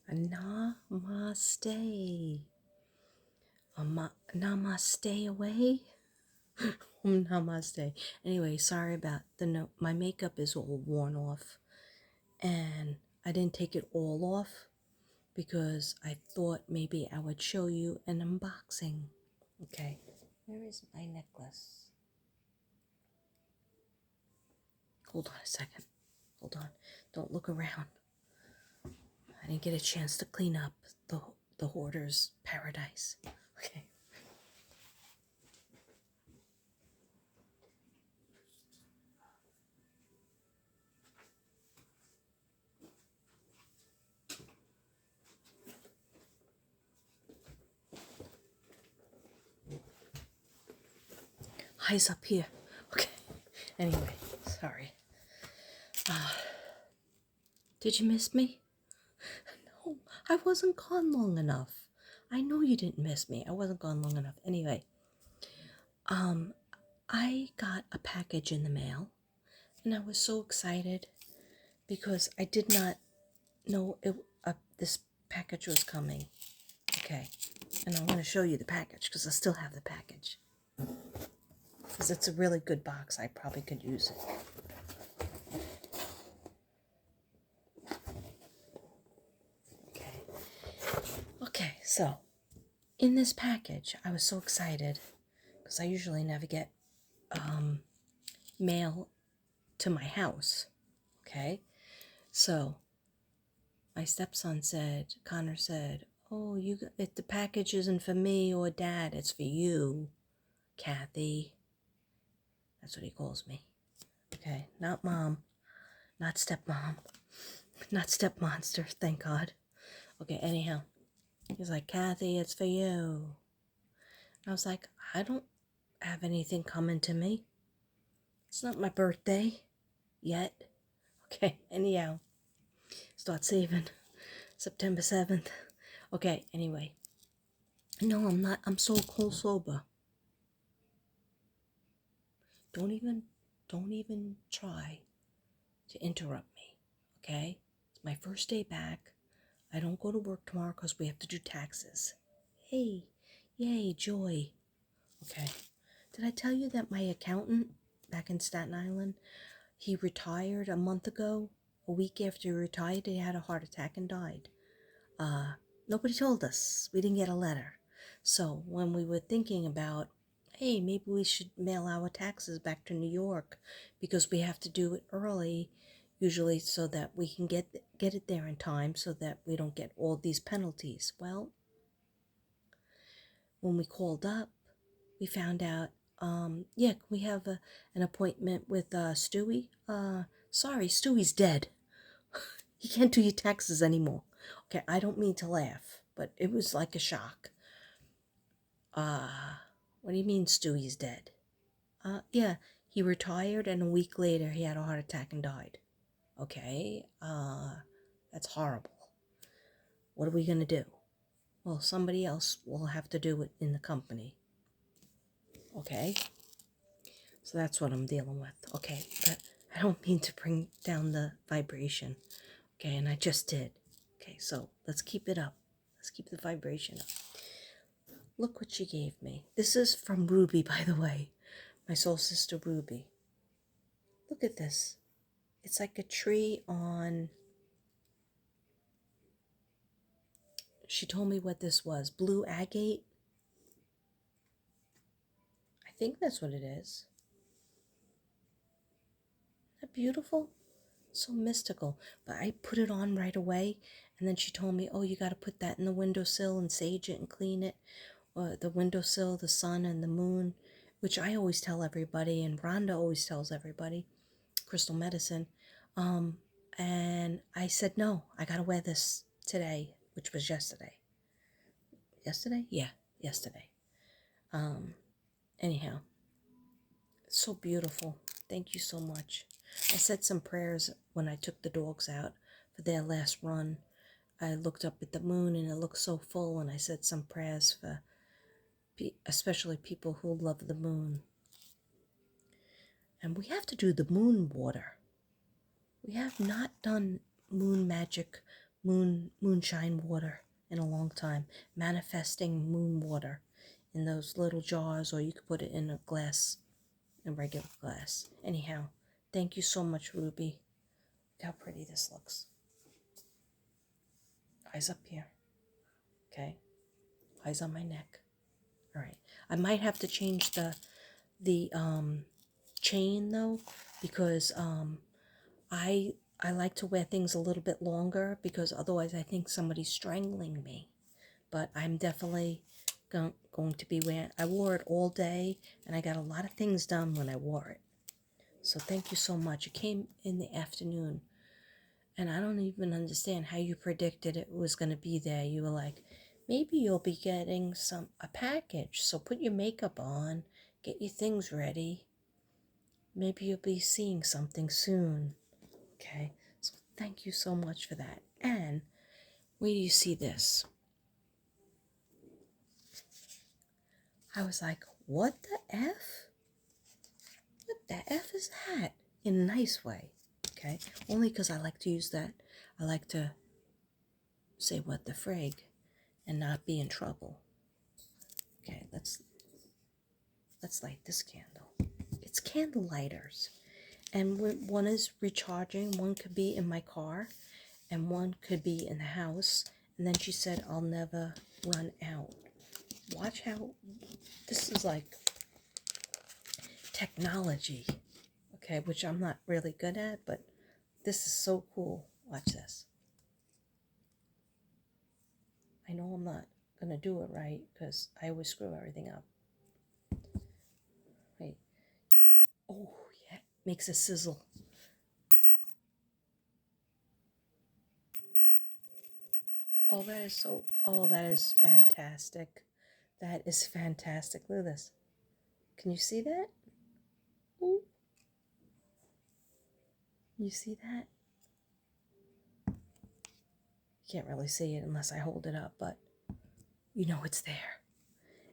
Namaste. Namaste away. Namaste. Anyway, sorry about the note. My makeup is all worn off, and I didn't take it all off because I thought maybe I would show you an unboxing. Okay, where is my necklace? Hold on a second. Hold on. Don't look around. I didn't get a chance to clean up the hoarder's paradise. Okay. High's up here. Okay. Anyway, sorry. Did you miss me? No, I wasn't gone long enough. I know you didn't miss me. I wasn't gone long enough. Anyway, I got a package in the mail, and I was so excited because I did not know this package was coming. Okay, and I'm going to show you the package because I still have the package. Because it's a really good box. I probably could use it. Okay, so in this package, I was so excited because I usually never get mail to my house. Okay, so my stepson said, Connor said, "Oh, the package isn't for me or Dad. It's for you, Kathy." That's what he calls me. Okay, not mom, not stepmom, not stepmonster. Thank God. Okay, anyhow, he's like, "Kathy, it's for you." I was like, "I don't have anything coming to me. It's not my birthday yet." Okay, anyhow, start saving. September 7th. Okay, anyway. No, I'm not. I'm so cold sober. Don't even try to interrupt me. Okay? It's my first day back. I don't go to work tomorrow because we have to do taxes. Hey, yay, joy. Okay. Did I tell you that my accountant back in Staten Island, he retired a month ago? A week after he retired, he had a heart attack and died. Nobody told us. We didn't get a letter. So when we were thinking about, hey, maybe we should mail our taxes back to New York because we have to do it early, usually so that we can get it there in time so that we don't get all these penalties. Well, when we called up, we found out, yeah, we have an appointment with Stewie. Sorry, Stewie's dead. He can't do your taxes anymore. Okay, I don't mean to laugh, but it was like a shock. What do you mean Stewie's dead? Yeah, he retired and a week later he had a heart attack and died. Okay, that's horrible. What are we gonna do? Well, somebody else will have to do it in the company. Okay, so that's what I'm dealing with. Okay, but I don't mean to bring down the vibration. Okay, and I just did. Okay, so let's keep it up. Let's keep the vibration up. Look what she gave me. This is from Ruby, by the way. My soul sister Ruby. Look at this. It's like a tree on... She told me what this was. Blue agate? I think that's what it is. Isn't that beautiful? So mystical. But I put it on right away. And then she told me, oh, you got to put that in the windowsill and sage it and clean it. The windowsill, the sun, and the moon. Which I always tell everybody. And Rhonda always tells everybody. Crystal medicine. And I said, no, I got to wear this today. Which was yesterday. Yesterday? Yeah, yesterday. Anyhow, it's so beautiful. Thank you so much. I said some prayers when I took the dogs out for their last run. I looked up at the moon and it looked so full, and I said some prayers for especially people who love the moon. And we have to do the moon water. We have not done moon magic moonshine water in a long time, manifesting moon water in those little jars, or you could put it in a glass, a regular glass. Anyhow, thank you so much, Ruby. Look how pretty this looks. Eyes up here. Okay. Eyes on my neck. All right. I might have to change the chain though, because I like to wear things a little bit longer, because otherwise I think somebody's strangling me. But I'm definitely going to be wearing. I wore it all day, and I got a lot of things done when I wore it. So thank you so much. It came in the afternoon, and I don't even understand how you predicted it was going to be there. You were like, maybe you'll be getting a package, so put your makeup on, get your things ready. Maybe you'll be seeing something soon. Okay, so thank you so much for that. And where do you see this? I was like, what the F? What the F is that? In a nice way, okay? Only because I like to use that. I like to say what the frig and not be in trouble. Okay, let's light this candle. It's candle lighters. And one is recharging, one could be in my car, and one could be in the house. And then she said, I'll never run out. Watch how this is like technology, okay, which I'm not really good at, but this is so cool. Watch this. I know I'm not going to do it right because I always screw everything up. Wait. Oh, yeah. Makes a sizzle. Oh, that is fantastic. That is fantastic. Look at this. Can you see that? Ooh. You see that? You can't really see it unless I hold it up, but you know it's there.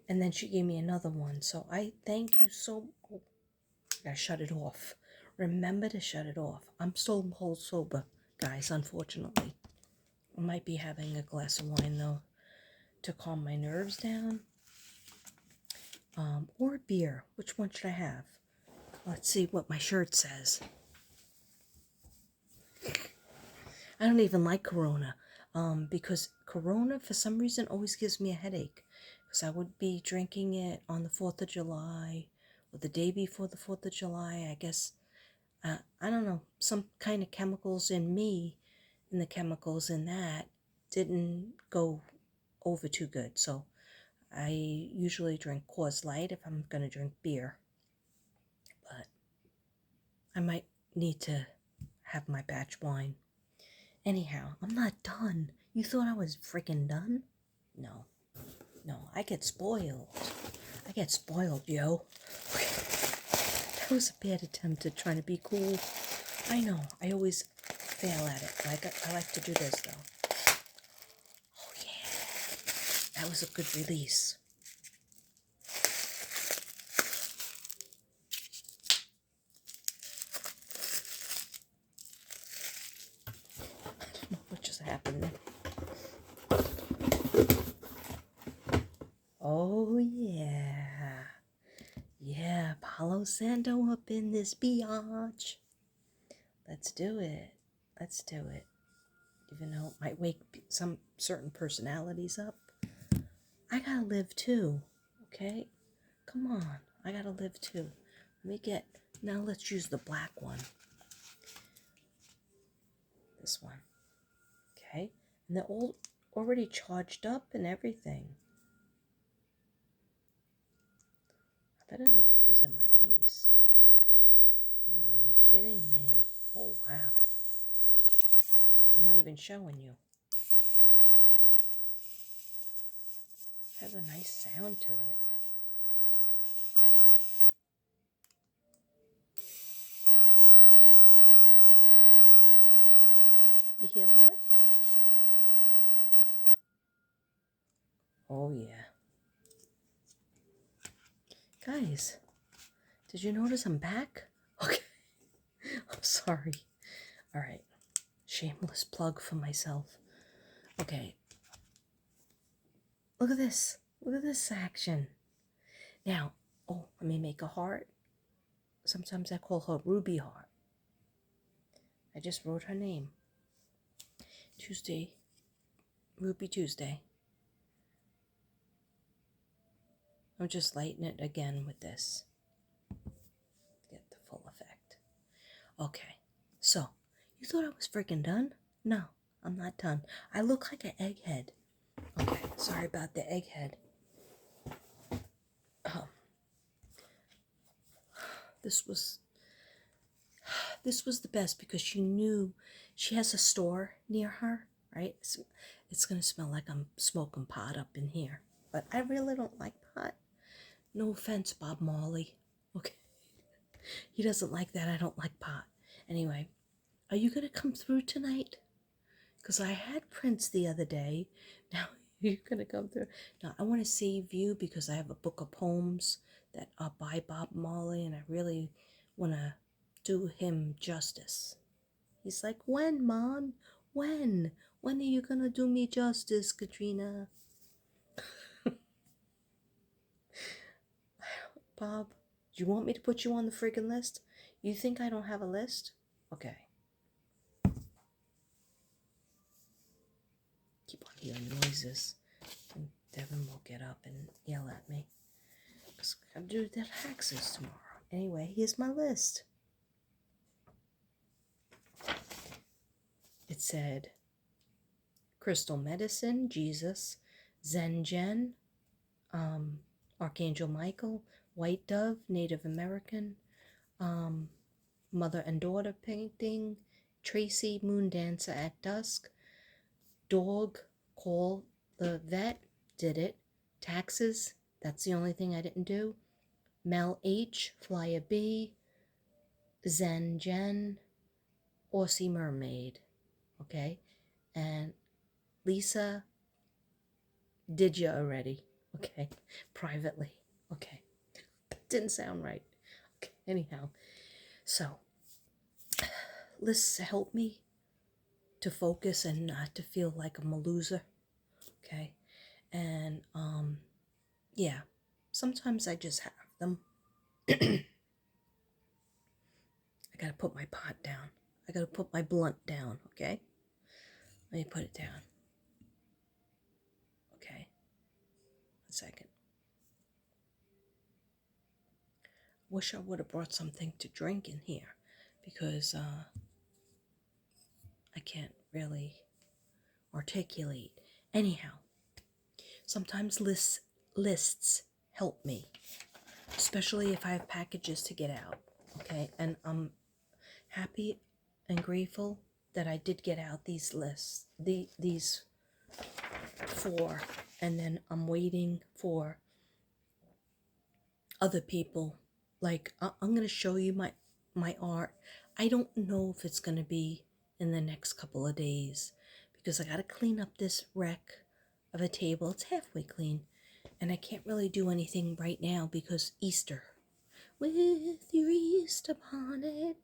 And then she gave me another one. So I thank you so much. I gotta shut it off. Remember to shut it off. I'm still cold sober, guys, unfortunately. I might be having a glass of wine, though, to calm my nerves down. Or beer. Which one should I have? Let's see what my shirt says. I don't even like Corona. Because Corona, for some reason, always gives me a headache. Because I would be drinking it on the 4th of July, or the day before the 4th of July. I guess, I don't know, some kind of chemicals in me, and the chemicals in that didn't go over too good. So I usually drink Coors Light if I'm going to drink beer. But I might need to have my batch wine. Anyhow, I'm not done. You thought I was freaking done? No. No, I get spoiled. I get spoiled, yo. That was a bad attempt at trying to be cool. I know, I always fail at it. I like to do this, though. Oh, yeah. That was a good release. I don't know what just happened there. Oh, yeah. Yeah, Palo Santo up in this biatch. Let's do it. Let's do it. Even though it might wake some certain personalities up. I gotta live too, okay? Come on, I gotta live too. Now let's use the black one. This one, okay? And they're all already charged up and everything. I better not put this in my face. Oh, are you kidding me? Oh, wow. I'm not even showing you. It has a nice sound to it. You hear that? Oh, yeah. Guys, did you notice I'm back? Okay. I'm sorry. All right. Shameless plug for myself. Okay, look at this. Look at this action. Now, oh, let me make a heart. Sometimes I call her Ruby Heart. I just wrote her name. Tuesday, Ruby Tuesday. I'm just lighting it again with this. Get the full effect. Okay, so you thought I was freaking done? No, I'm not done. I look like an egghead. Okay, sorry about the egghead. This was the best because she knew she has a store near her, right? It's gonna smell like I'm smoking pot up in here, but I really don't like pot. No offense, Bob Marley. Okay, he doesn't like that. I don't like pot. Anyway, are you gonna come through tonight? Because I had Prince the other day. Now you're gonna come through. Now I want to save you because I have a book of poems that are by Bob Marley, and I really want to do him justice. He's like, when, Mom? When? When are you gonna do me justice, Katrina? Bob, do you want me to put you on the friggin' list? You think I don't have a list? Okay. Keep on hearing noises, and Devin will get up and yell at me. Because I gotta do that taxes tomorrow. Anyway, here's my list. It said Crystal Medicine, Jesus, Zen Jen, Archangel Michael, White Dove, Native American, Mother and Daughter Painting, Tracy, Moon Dancer at Dusk, Dog, Call the Vet, did it, Taxes, that's the only thing I didn't do, Mel H, Fly a Bee, Zen Jen, Aussie Mermaid, okay, and Lisa, did you already, okay, privately, okay, that didn't sound right, okay, anyhow, so, lists help me to focus and not to feel like I'm a loser, okay, and, yeah, sometimes I just have them. I gotta put my pot down. I gotta put my blunt down, okay? Let me put it down. Okay. 1 second. Wish I would have brought something to drink in here because I can't really articulate. Anyhow, sometimes lists help me, especially if I have packages to get out, okay? And I'm happy and grateful that I did get out these lists, these 4, and then I'm waiting for other people. Like I'm gonna show you my art. I don't know if it's gonna be in the next couple of days because I gotta clean up this wreck of a table. It's halfway clean, and I can't really do anything right now because Easter. With your Easter bonnet,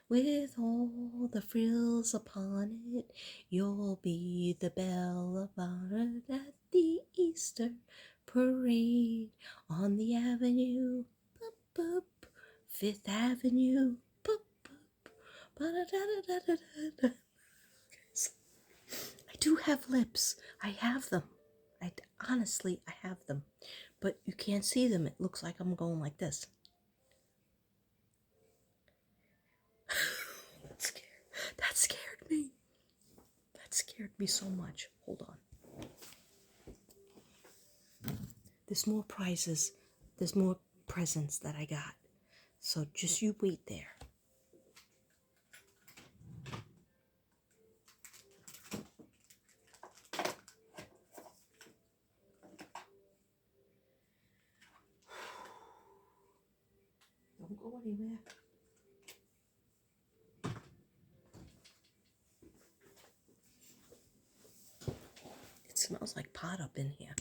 with all the frills upon it, you'll be the belle of honor at the Easter parade on the avenue, boop, boop, Fifth Avenue, boop, boop, ba-da-da-da-da-da-da. I do have lips. I have them. Honestly, I have them. But you can't see them. It looks like I'm going like this. That scared me. That scared me so much. Hold on. There's more prizes. There's more presents that I got. So just you wait there. Don't go anywhere. It smells like pot up in here.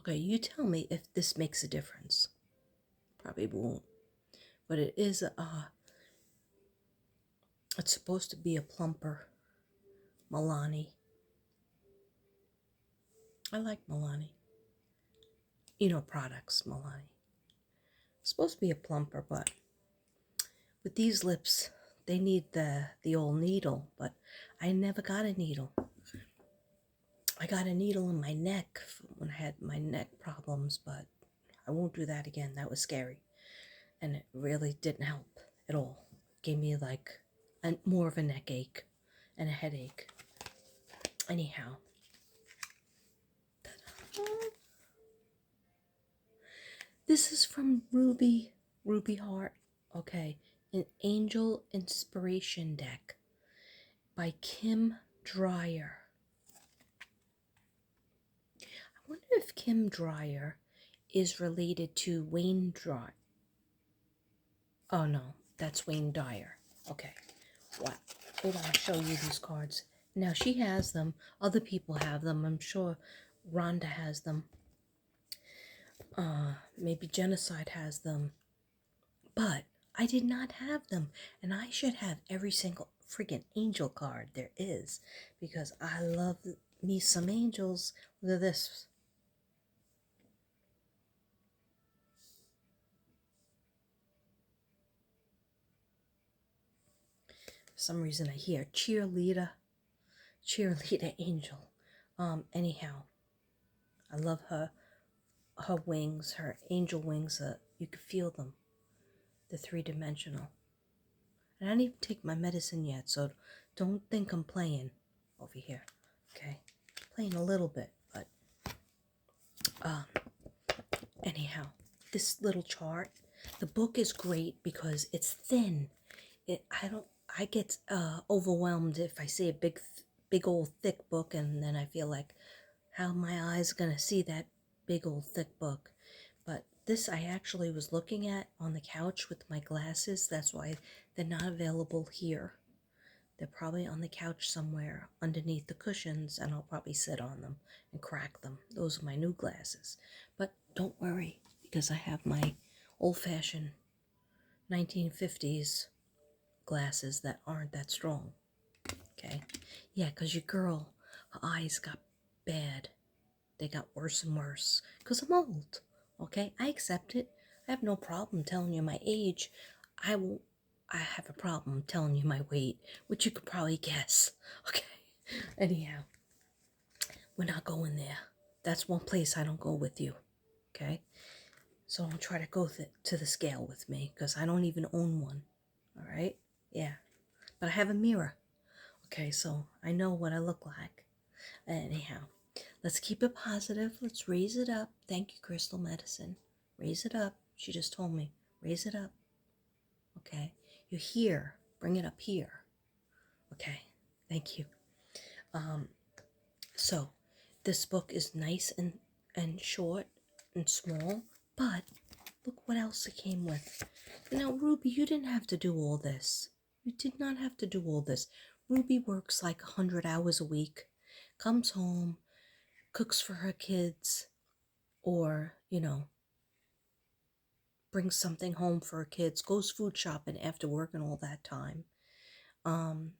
Okay, you tell me if this makes a difference. Probably won't. But it is it's supposed to be a plumper Milani I like Milani. Products, Milani. It's supposed to be a plumper, but with these lips, they need the old needle, but I never got a needle. I got a needle in my neck when I had my neck problems, but I won't do that again. That was scary. And it really didn't help at all. It gave me like more of a neck ache and a headache. Anyhow. This is from Ruby Heart. Okay. An Angel Inspiration Deck by Kim Dreyer. I wonder if Kim Dreyer is related to Wayne Dreyer. Oh no, that's Wayne Dyer. Okay. Wow. Wait, I'll show you these cards. Now she has them. Other people have them. I'm sure Rhonda has them. Maybe Genocide has them. But I did not have them. And I should have every single freaking angel card there is. Because I love me some angels. Look at this. For some reason I hear cheerleader angel. Anyhow, I love her wings, her angel wings. You can feel them. They're three-dimensional. And I didn't even take my medicine yet, so don't think I'm playing over here. Okay, playing a little bit, but anyhow, this little chart. The book is great because it's thin. I get overwhelmed if I see a big old thick book, and then I feel like, how my eyes gonna see that big old thick book? But this I actually was looking at on the couch with my glasses. That's why they're not available here. They're probably on the couch somewhere underneath the cushions, and I'll probably sit on them and crack them. Those are my new glasses. But don't worry, because I have my old-fashioned 1950s glasses that aren't that strong. Okay? Yeah, because your girl, her eyes got bad. They got worse and worse. Because I'm old. Okay? I accept it. I have no problem telling you my age. I have a problem telling you my weight, which you could probably guess. Okay? Anyhow, we're not going there. That's one place I don't go with you. Okay? So don't try to go to the scale with me, because I don't even own one. All right? Yeah. But I have a mirror. Okay, so I know what I look like. Anyhow, let's keep it positive. Let's raise it up. Thank you, Crystal Medicine. Raise it up. She just told me. Raise it up. Okay? You're here. Bring it up here. Okay? Thank you. So, this book is nice and short and small, but look what else it came with. Now, Ruby, you didn't have to do all this. You did not have to do all this. Ruby works like 100 hours a week, comes home, cooks for her kids, or, brings something home for her kids, goes food shopping after work and all that time. And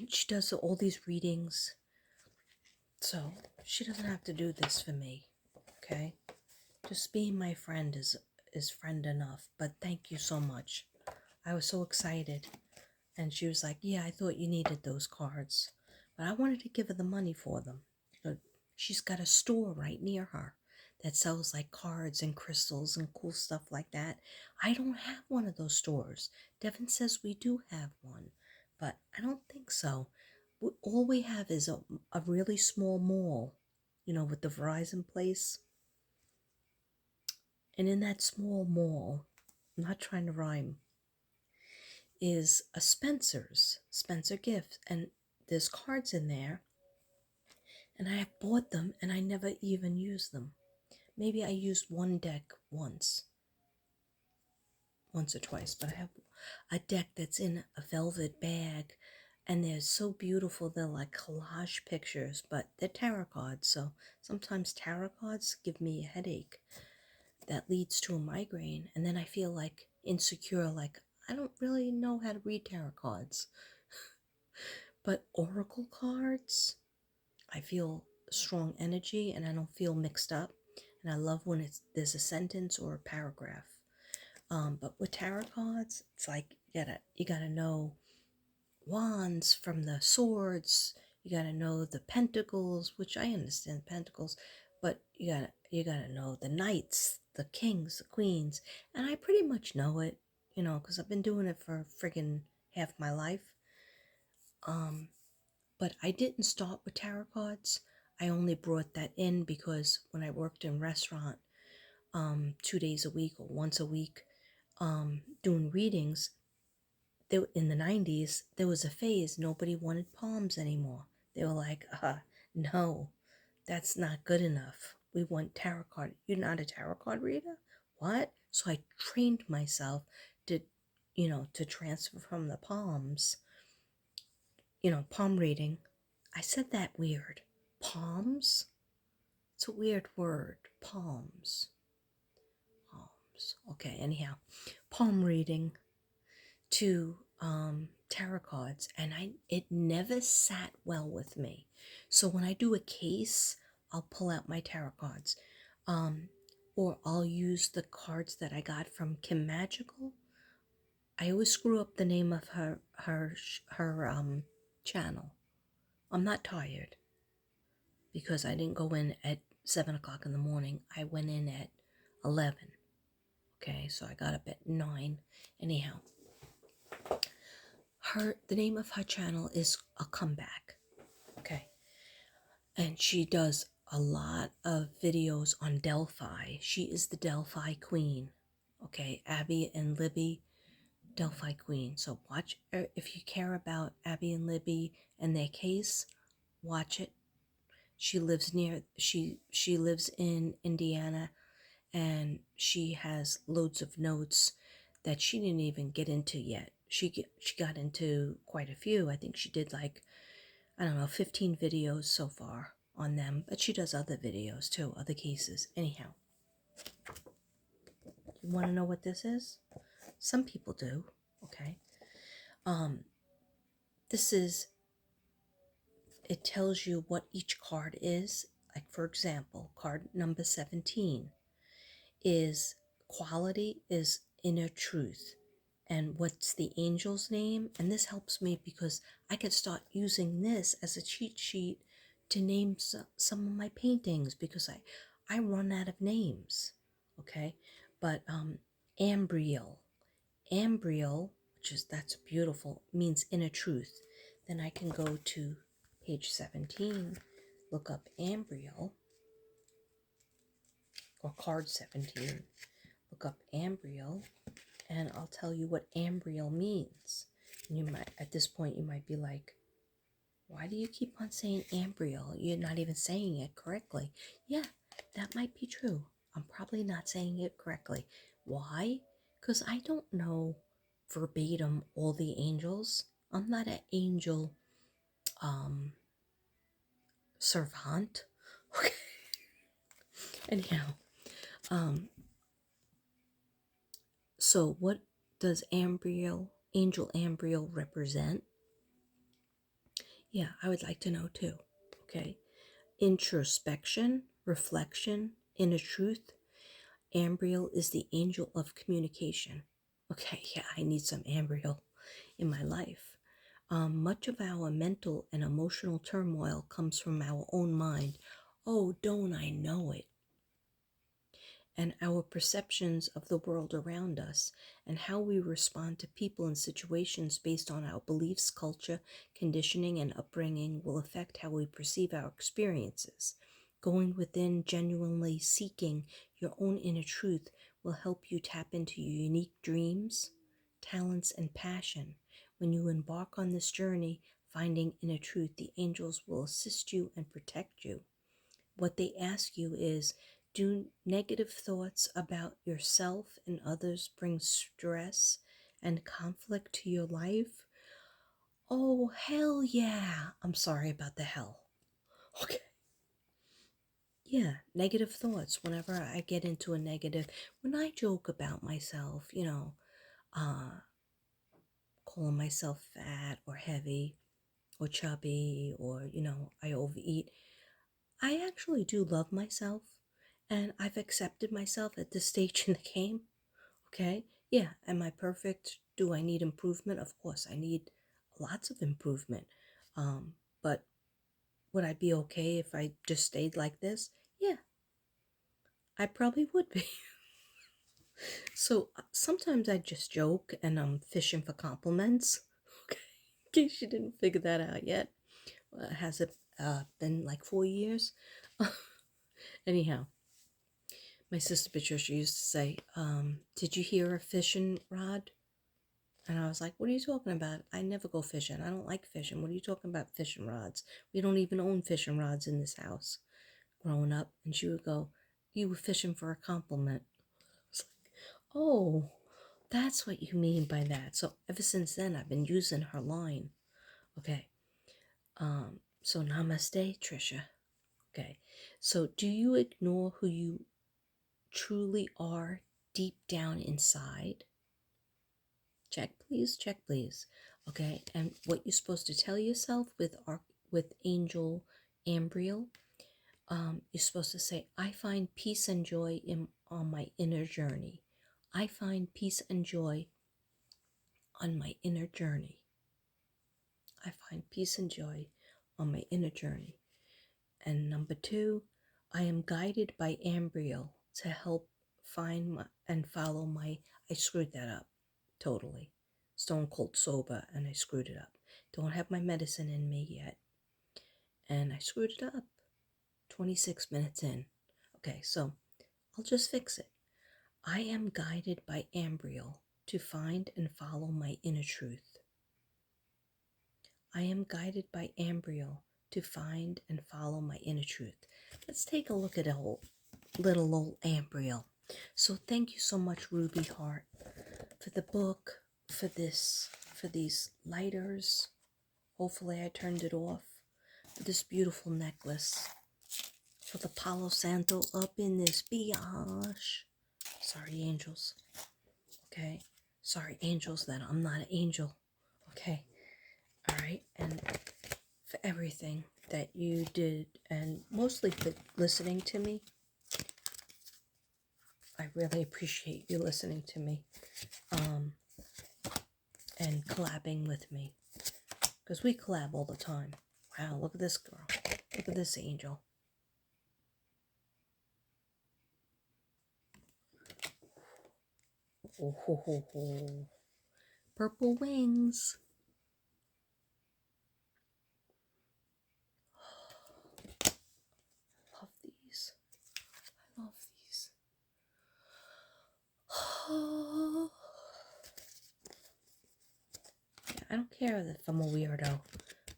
she does all these readings. So she doesn't have to do this for me. Okay? Just being my friend is friend enough. But thank you so much. I was so excited. And she was like, yeah, I thought you needed those cards. But I wanted to give her the money for them. But she's got a store right near her that sells like cards and crystals and cool stuff like that. I don't have one of those stores. Devin says we do have one, but I don't think so. All we have is a really small mall, with the Verizon place. And in that small mall, I'm not trying to rhyme, is a Spencer Gift, and there's cards in there, and I have bought them and I never even used them. Maybe I used one deck once or twice, but I have a deck that's in a velvet bag, and they're so beautiful. They're like collage pictures, but they're tarot cards, so sometimes tarot cards give me a headache that leads to a migraine, and then I feel like insecure, like I don't really know how to read tarot cards. But oracle cards, I feel strong energy and I don't feel mixed up. And I love when there's a sentence or a paragraph. But with tarot cards, it's like you gotta know wands from the swords. You gotta know the pentacles, which I understand pentacles, but you gotta know the knights, the kings, the queens, and I pretty much know it, because I've been doing it for friggin' half my life. But I didn't start with tarot cards. I only brought that in because when I worked in restaurant, 2 days a week or once a week, doing readings, there, in the 90s, there was a phase nobody wanted palms anymore. They were like, no, that's not good enough. We want tarot card. You're not a tarot card reader? What? So I trained myself to, to transfer from the palms, palm reading. I said that weird. Palms? It's a weird word. Palms. Palms. Okay, anyhow. Palm reading to tarot cards, and it never sat well with me. So when I do a case, I'll pull out my tarot cards, or I'll use the cards that I got from Kim Magical. I always screw up the name of her channel. I'm not tired because I didn't go in at 7 o'clock in the morning. I went in at 11. Okay, so I got up at 9. Anyhow, the name of her channel is A Comeback. Okay, and she does a lot of videos on Delphi. She is the Delphi queen. Okay, Abby and Libby, Delphi queen. So watch, if you care about Abby and Libby and their case, watch it. She lives in Indiana, and she has loads of notes that she didn't even get into yet. She got into quite a few. I think she did, like, I don't know, 15 videos so far on them, but she does other videos too, other cases. Anyhow, you want to know what this is? Some people do. Okay. This is, it tells you what each card is. Like, for example, card number 17 is quality, is inner truth. And what's the angel's name? And this helps me because I could start using this as a cheat sheet to name some of my paintings, because I run out of names. Okay. But Ambriel, that's beautiful, means inner truth. Then I can go to page 17, look up Ambriel, or card 17, look up Ambriel, and I'll tell you what Ambriel means. And you might, at this point, you might be like, why do you keep on saying Ambriel? You're not even saying it correctly. Yeah, that might be true. I'm probably not saying it correctly. Why? Because I don't know verbatim all the angels. I'm not an angel servant. Okay. Anyhow, so what does Angel Ambriel represent? Yeah, I would like to know too. Okay. Introspection, reflection, inner truth. Ambriel is the angel of communication. Okay, yeah, I need some Ambriel in my life. Much of our mental and emotional turmoil comes from our own mind. Oh, don't I know it? And our perceptions of the world around us, and how we respond to people and situations based on our beliefs, culture, conditioning, and upbringing will affect how we perceive our experiences. Going within, genuinely seeking your own inner truth will help you tap into your unique dreams, talents, and passion. When you embark on this journey, finding inner truth, the angels will assist you and protect you. What they ask you is, do negative thoughts about yourself and others bring stress and conflict to your life? Oh, hell yeah. I'm sorry about the hell. Okay. Yeah, negative thoughts. Whenever I get into a negative, when I joke about myself, calling myself fat or heavy, or chubby or, I overeat. I actually do love myself, and I've accepted myself at this stage in the game. Okay. Yeah. Am I perfect? Do I need improvement? Of course, I need lots of improvement. But would I be okay if I just stayed like this? Yeah, I probably would be. So sometimes I just joke and I'm fishing for compliments. Okay. In case you didn't figure that out yet. Has it been like 4 years? Anyhow, my sister Patricia used to say, did you hear a fishing rod? And I was like, what are you talking about? I never go fishing. I don't like fishing. What are you talking about, fishing rods? We don't even own fishing rods in this house growing up. And she would go, you were fishing for a compliment. I was like, oh, that's what you mean by that. So ever since then, I've been using her line. Okay. So namaste, Trisha. Okay. So do you ignore who you truly are deep down inside? Check, please. Check, please. Okay. And what you're supposed to tell yourself with Angel Ambriel, you're supposed to say, I find peace and joy on my inner journey. I find peace and joy on my inner journey. I find peace and joy on my inner journey. And number 2, I am guided by Ambriel to help find and follow my. I screwed that up totally. Stone cold sober, and I screwed it up. Don't have my medicine in me yet, and I screwed it up 26 minutes in. Okay, so I'll just fix it. I am guided by Ambriel to find and follow my inner truth. I am guided by Ambriel to find and follow my inner truth. Let's take a look at little old Ambriel. So thank you so much, Ruby Heart, for the book, for these lighters. Hopefully I turned it off. For this beautiful necklace. For the Palo Santo up in this biatch. Sorry, angels. Okay? Sorry, angels, that I'm not an angel. Okay? Alright? And for everything that you did, and mostly for listening to me. I really appreciate you listening to me and collabing with me, because we collab all the time. Wow, look at this girl. Look at this angel. Oh, ho, ho, ho. Purple wings. Love these. I love these. Yeah, I don't care if I'm a weirdo,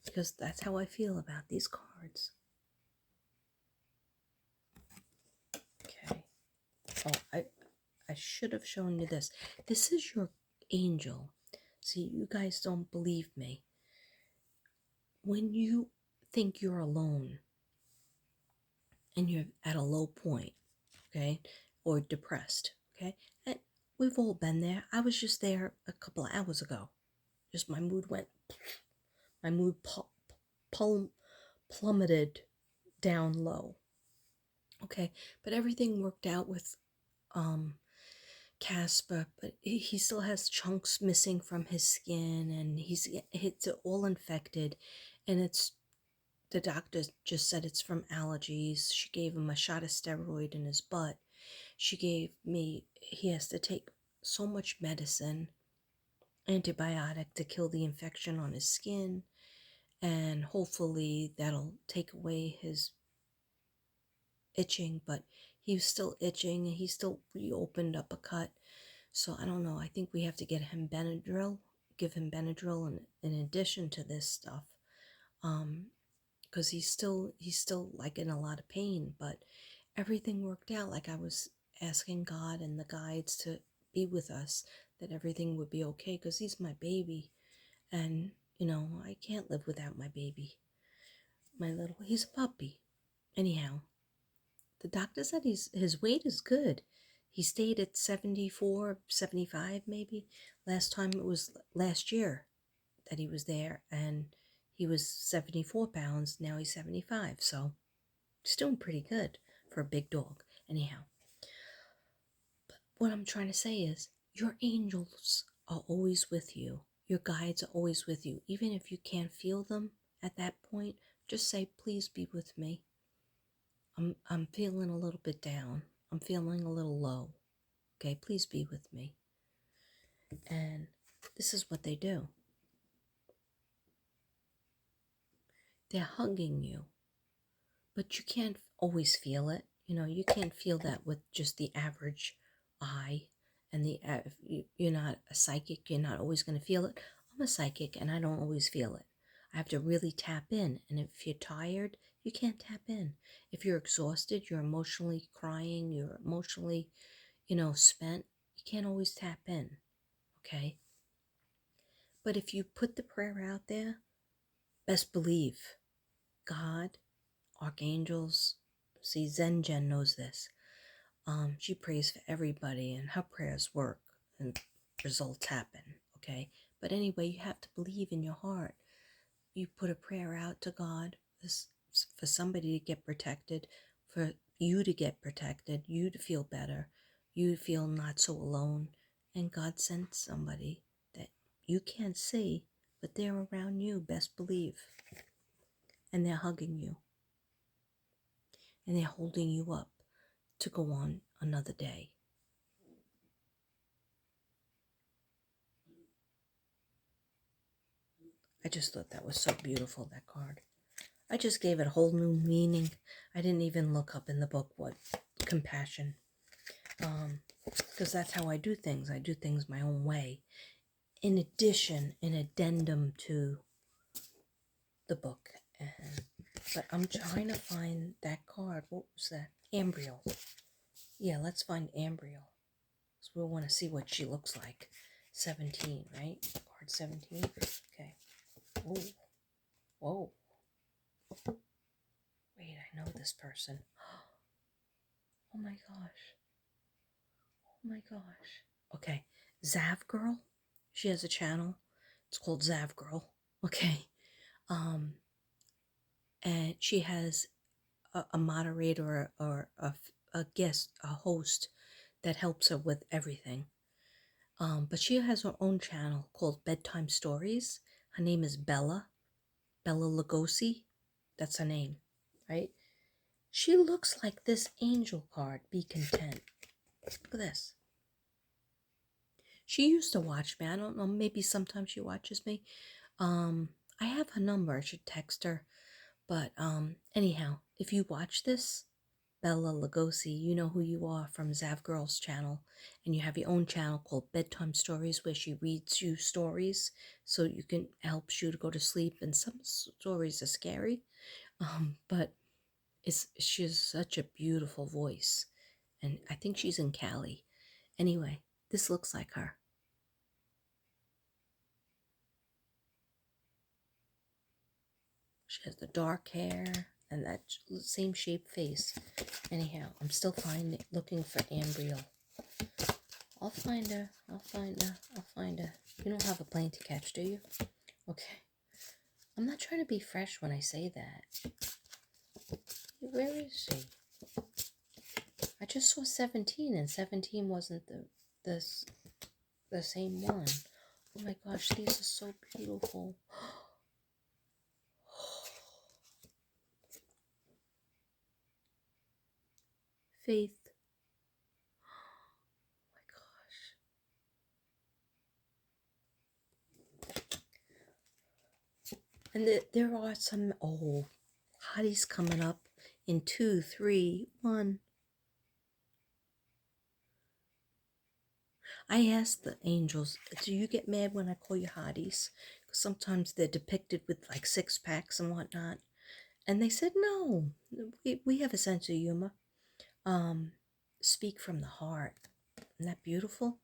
because that's how I feel about these cards. Okay. Oh, I should have shown you this. This is your angel. See, you guys don't believe me. When you think you're alone and you're at a low point, okay, or depressed, okay, and we've all been there. I was just there a couple of hours ago. Just my mood plummeted down low. Okay, but everything worked out with Casper, but he still has chunks missing from his skin, and it's all infected, and the doctor just said it's from allergies. She gave him a shot of steroid in his butt. He has to take so much medicine, antibiotic, to kill the infection on his skin, and hopefully that'll take away his itching, but he was still itching, and he still reopened up a cut. So I don't know. I think we have to get him Benadryl, give him Benadryl in addition to this stuff. Because he's still like in a lot of pain, but everything worked out. Like, I was asking God and the guides to be with us, that everything would be okay, because he's my baby, and I can't live without my baby. He's a puppy. Anyhow, the doctor said his weight is good. He stayed at 74, 75 maybe. Last time, it was last year that he was there, and He was 74 pounds, now he's 75, so he's doing pretty good for a big dog. Anyhow, what I'm trying to say is your angels are always with you. Your guides are always with you. Even if you can't feel them at that point, just say, please be with me. I'm feeling a little bit down. I'm feeling a little low. Okay, please be with me. And this is what they do. They're hugging you, but you can't always feel it. You know, you can't feel that with just the average eye. And you're not a psychic, you're not always going to feel it. I'm a psychic and I don't always feel it. I have to really tap in. And if you're tired, you can't tap in. If you're exhausted, you're emotionally crying, you're emotionally, spent, you can't always tap in. Okay? But if you put the prayer out there, best believe God, archangels, see, Zen Jen knows this. She prays for everybody and her prayers work and results happen, okay? But anyway, you have to believe in your heart. You put a prayer out to God for somebody to get protected, for you to get protected, you to feel better, you to feel not so alone, and God sent somebody that you can't see, but they're around you, best believe. And they're hugging you. And they're holding you up to go on another day. I just thought that was so beautiful, that card. I just gave it a whole new meaning. I didn't even look up in the book what compassion. Because that's how I do things. I do things my own way. In addition, an addendum to the book. But I'm trying to find that card. What was that? Ambriel. Yeah, let's find Ambriel. So we want to see what she looks like. 17, right? Card 17. Okay. Whoa. Whoa. Wait, I know this person. Oh my gosh. Oh my gosh. Okay. Zav Girl. She has a channel. It's called Zav Girl. Okay. And she has a moderator or a guest, a host that helps her with everything. But she has her own channel called Bedtime Stories. Her name is Bella Lugosi. That's her name, right? She looks like this angel card, Be Content. Look at this. She used to watch me. I don't know, maybe sometimes she watches me. I have her number. I should text her. But anyhow, if you watch this, Bella Lugosi, you know who you are from Zav Girl's channel, and you have your own channel called Bedtime Stories where she reads you stories so you can helps you to go to sleep. And some stories are scary, but she's such a beautiful voice, and I think she's in Cali. Anyway, this looks like her. She has the dark hair and that same shaped face. Anyhow, I'm still looking for Ambriel. I'll find her. I'll find her. You don't have a plane to catch, do you? Okay. I'm not trying to be fresh when I say that. Where is she? I just saw 17, and 17 wasn't the same one. Oh my gosh, these are so beautiful. Faith. Oh my gosh. And there are some hotties coming up in 2, 3, 1. I asked the angels, do you get mad when I call you hotties? Because sometimes they're depicted with like 6-packs and whatnot. And they said, no, we have a sense of humor. Speak from the heart. Isn't that beautiful?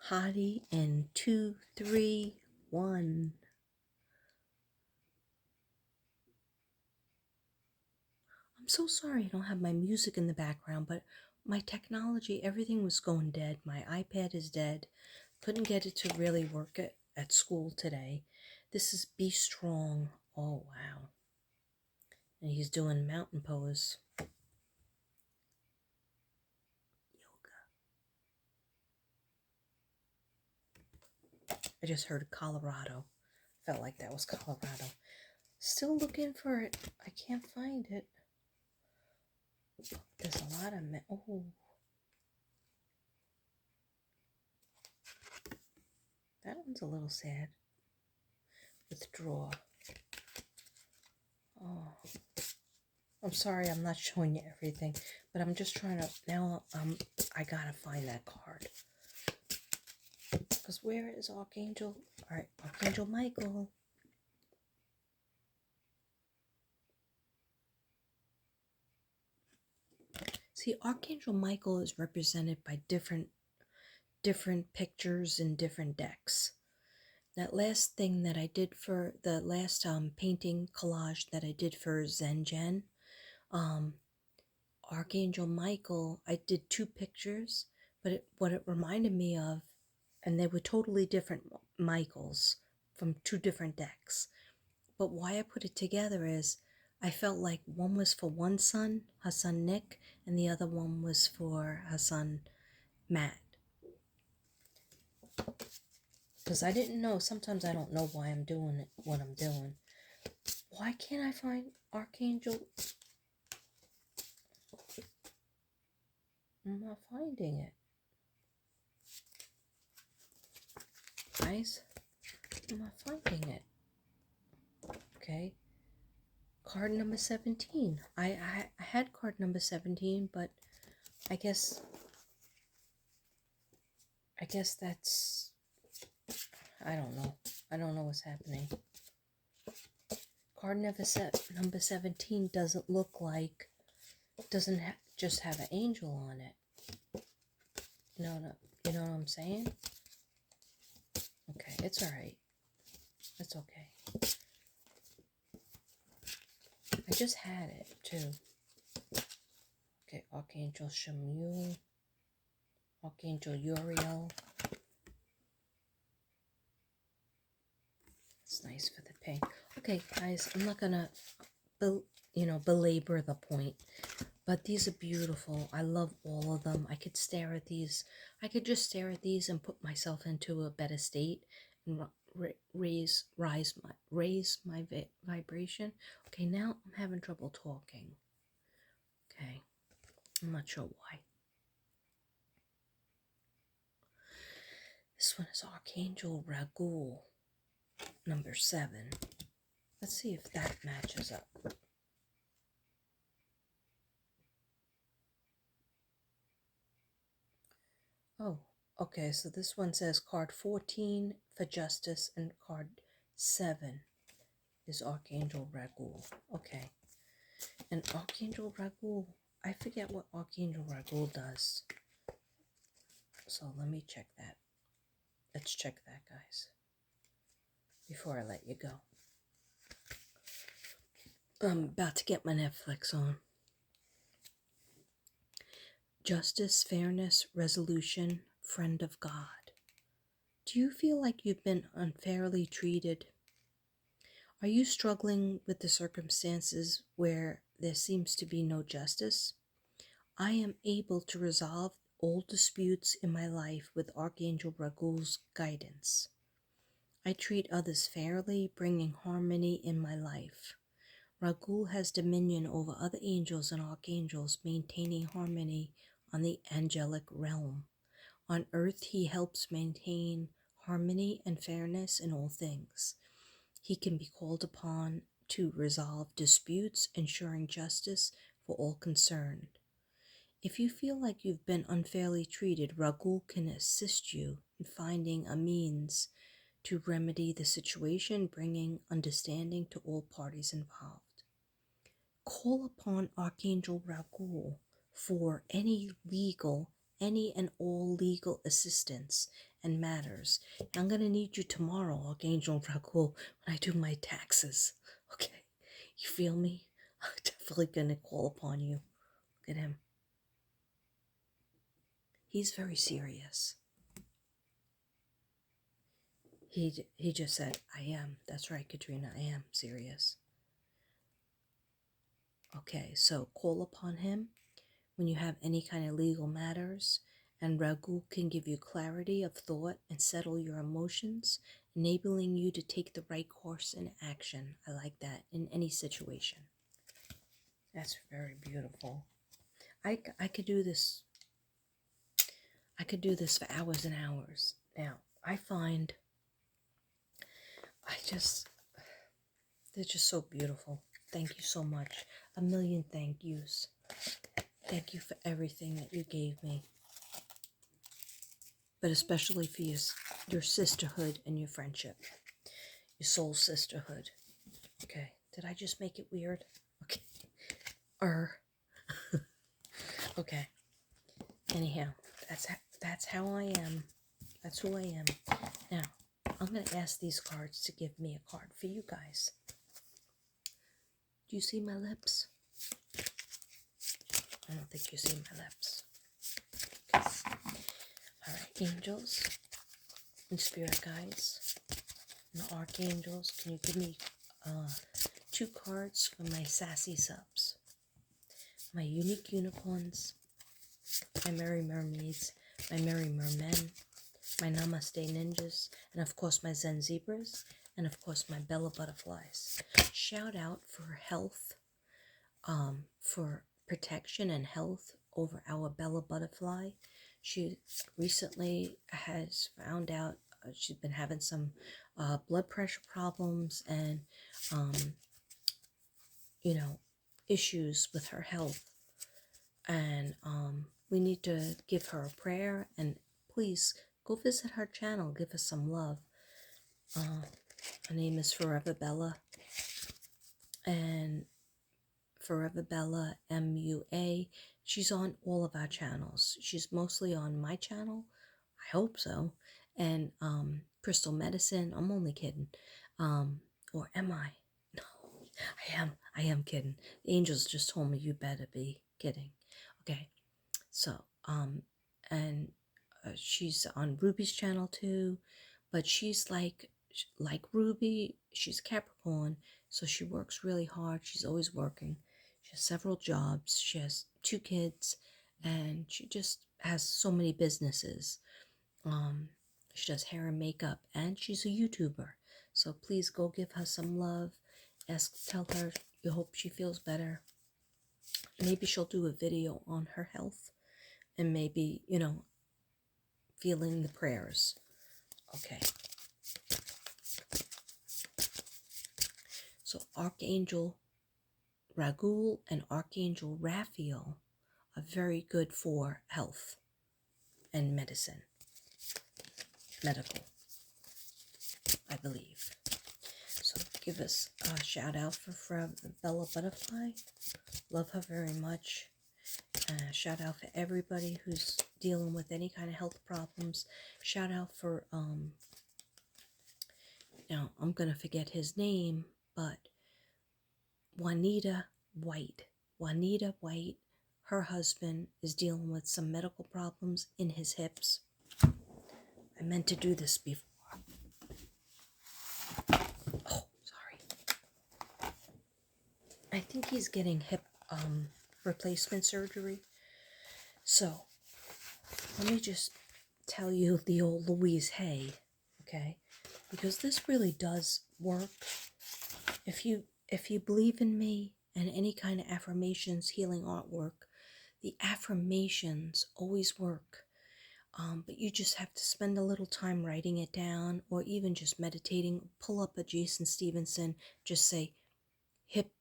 Hottie in 2, 3, 1. I'm so sorry I don't have my music in the background, but my technology, everything was going dead. My iPad is dead. couldn't get it to really work at school today. This is Be Strong. Oh, wow. And he's doing mountain pose. Yoga. I just heard Colorado. Felt like that was Colorado. Still looking for it. I can't find it. There's a lot of oh. That one's a little sad. Withdraw. Oh. I'm sorry I'm not showing you everything, but I'm just trying to, now I gotta find that card. Because where is Archangel? Alright, Archangel Michael. See, Archangel Michael is represented by different pictures in different decks. That last thing that I did for the last painting collage that I did for Zen Jen, Archangel Michael, I did 2 pictures, but what it reminded me of, and they were totally different Michaels from 2 different decks. But why I put it together is I felt like one was for one son, her son Nick, and the other one was for her son Matt. Because I didn't know, sometimes I don't know why I'm doing it, what I'm doing. Why can't I find Archangel? I'm not finding it. Guys, I'm not finding it. Okay. Card number 17. I had card number 17, but I guess that's, I don't know. I don't know what's happening. Card number 17 doesn't look like, doesn't just have an angel on it. You know what I'm saying? Okay, it's alright. It's okay. I just had it too. Okay, Archangel Shamuel, Archangel Uriel. It's nice for the pink. Okay, guys, I'm not gonna, belabor the point, but these are beautiful. I love all of them. I could stare at these. I could just stare at these and put myself into a better state and raise my vibration. Okay, now I'm having trouble talking. Okay, I'm not sure why. This one is Archangel Raguel, number 7. Let's see if that matches up. Oh, okay, so this one says card 14 for justice and card 7 is Archangel Raguel. Okay. And Archangel Raguel, I forget what Archangel Raguel does. So let me check that. Let's check that, guys, before I let you go. I'm about to get my Netflix on. Justice, fairness, resolution, friend of God. Do you feel like you've been unfairly treated? Are you struggling with the circumstances where there seems to be no justice? I am able to resolve all disputes in my life with Archangel Raguel's guidance. I treat others fairly, bringing harmony in my life. Raguel has dominion over other angels and archangels, maintaining harmony on the angelic realm. On earth, he helps maintain harmony and fairness in all things. He can be called upon to resolve disputes, ensuring justice for all concerned. If you feel like you've been unfairly treated, Raguel can assist you in finding a means to remedy the situation, bringing understanding to all parties involved. Call upon Archangel Raguel for any and all legal assistance and matters. I'm going to need you tomorrow, Archangel Raguel, when I do my taxes. Okay, you feel me? I'm definitely going to call upon you. Look at him. He's very serious. he just said, I am. That's right, Katrina, I am serious. Okay, so call upon him when you have any kind of legal matters, and Ragu can give you clarity of thought and settle your emotions, enabling you to take the right course in action. I like that in any situation. That's very beautiful. I could do this. I could do this for hours and hours. Now, I find they're just so beautiful. Thank you so much. A million thank yous. Thank you for everything that you gave me, but especially for your sisterhood and your friendship, your soul sisterhood. Okay, did I just make it weird? Okay, okay. Anyhow, that's how I am. That's who I am. Now, I'm gonna ask these cards to give me a card for you guys. Do you see my lips? I don't think you see my lips. Okay. All right, angels and spirit guides and archangels, can you give me 2 cards for my sassy subs, my unique unicorns, my merry mermaids, my merry mermen, my namaste ninjas, and of course my zen zebras, and of course my Bella butterflies. Shout out for health, for protection and health over our Bella butterfly. She recently has found out she's been having some blood pressure problems and issues with her health, and we need to give her a prayer, and please go visit her channel, give us some love. Her name is Forever Bella, and Forever Bella MUA. She's on all of our channels. She's mostly on my channel, I hope so, and Crystal Medicine. I'm only kidding. Or am I? No, I am kidding. The angels just told me you better be kidding. Okay, so and she's on Ruby's channel too, but she's like Ruby. She's Capricorn, so she works really hard. She's always working. She has several jobs. She has 2 kids, and she just has so many businesses. She does hair and makeup, and she's a YouTuber. So please go give her some love. Tell her you hope she feels better. Maybe she'll do a video on her health, and maybe, feeling the prayers. Okay. So Archangel Ragul and Archangel Raphael are very good for health and medical, I believe. So give us a shout out for Bella Butterfly. Love her very much. Shout out for everybody who's dealing with any kind of health problems. Shout out for now I'm gonna forget his name, but Juanita White. Juanita White, her husband is dealing with some medical problems in his hips. I meant to do this before. Oh, sorry. I think he's getting hip replacement surgery. So let me just tell you the old Louise Hay, okay? Because this really does work. If you believe in me and any kind of affirmations, healing artwork, the affirmations always work. But you just have to spend a little time writing it down, or even just meditating. Pull up a Jason Stevenson, just say hip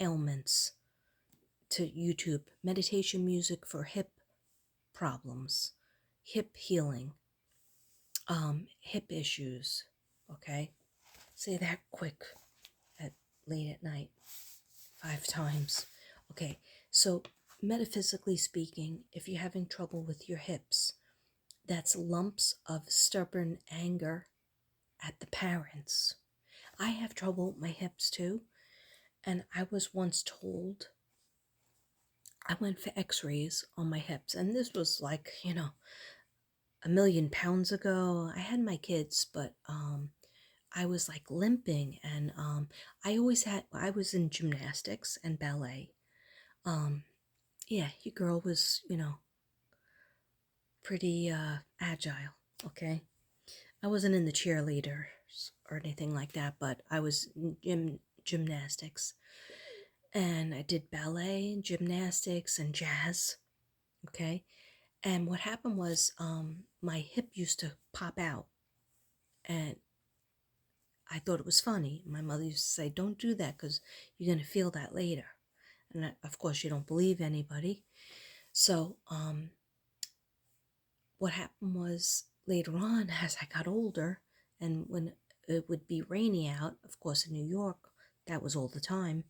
ailments to YouTube, meditation music for hip problems, hip healing, hip issues. Okay, say that quick late at night 5 times. Okay, so metaphysically speaking, if you're having trouble with your hips, that's lumps of stubborn anger at the parents. I have trouble with my hips too, and I was once told, I went for x-rays on my hips, and this was like, a million pounds ago. I had my kids, but I was like limping, and I was in gymnastics and ballet. Um, yeah, your girl was, pretty agile, okay? I wasn't in the cheerleaders or anything like that, but I was in gymnastics. And I did ballet and gymnastics and jazz, okay? And what happened was my hip used to pop out, and I thought it was funny. My mother used to say, "Don't do that because you're going to feel that later." And of course, you don't believe anybody. So what happened was later on, as I got older, and when it would be rainy out, of course, in New York, that was all the time.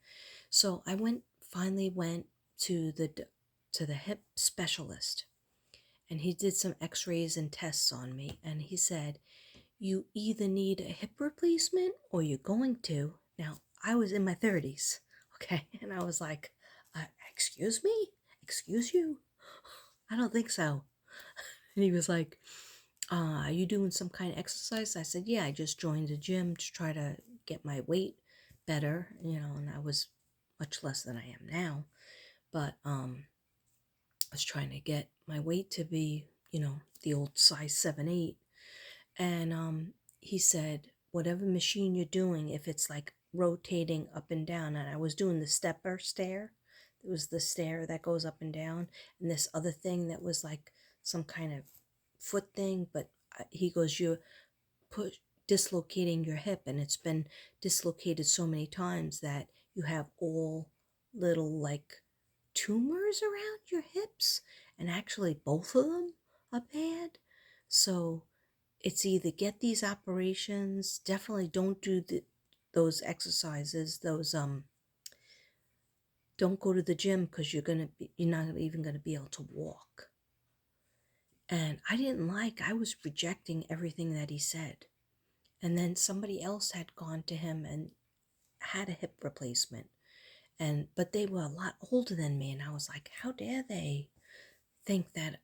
So I finally went to the hip specialist, and he did some x-rays and tests on me, and he said, "You either need a hip replacement or you're going to." Now, I was in my 30s, okay? And I was like, excuse me? Excuse you? I don't think so. And he was like, are you doing some kind of exercise? I said, yeah, I just joined the gym to try to get my weight better, and I was much less than I am now. But I was trying to get my weight to be, the old size 7, 8. And he said, whatever machine you're doing, if it's like rotating up and down, and I was doing the stepper stair. It was the stair that goes up and down, and this other thing that was like some kind of foot thing. But he goes, you're dislocating your hip, and it's been dislocated so many times that you have all little like tumors around your hips, and actually both of them are bad. So it's either get these operations, definitely don't do those exercises, those don't go to the gym because you're not even gonna be able to walk. And I was rejecting everything that he said. And then somebody else had gone to him and had a hip replacement, but they were a lot older than me, and I was like, how dare they think that.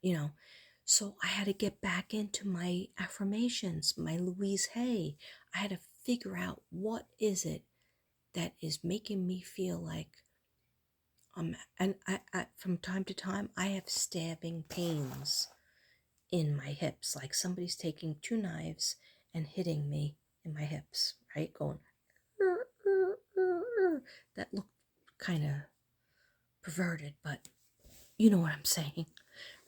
So I had to get back into my affirmations, my Louise Hay. I had to figure out what is it that is making me feel like and I from time to time I have stabbing pains in my hips, like somebody's taking two knives and hitting me in my hips, right? Going that looked kind of perverted, but you know what I'm saying,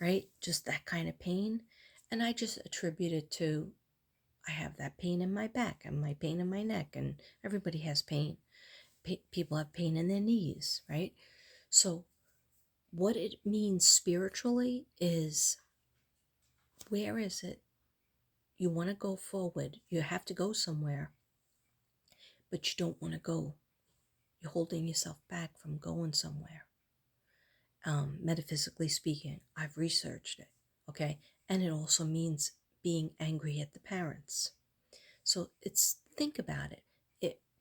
right? Just that kind of pain. And I just attribute it to I have that pain in my back and my pain in my neck, and everybody has pain. People have pain in their knees, right? So, what it means spiritually is, where is it? You want to go forward, you have to go somewhere, but you don't want to go. You're holding yourself back from going somewhere. Metaphysically speaking, I've researched it, okay? And it also means being angry at the parents. So think about it.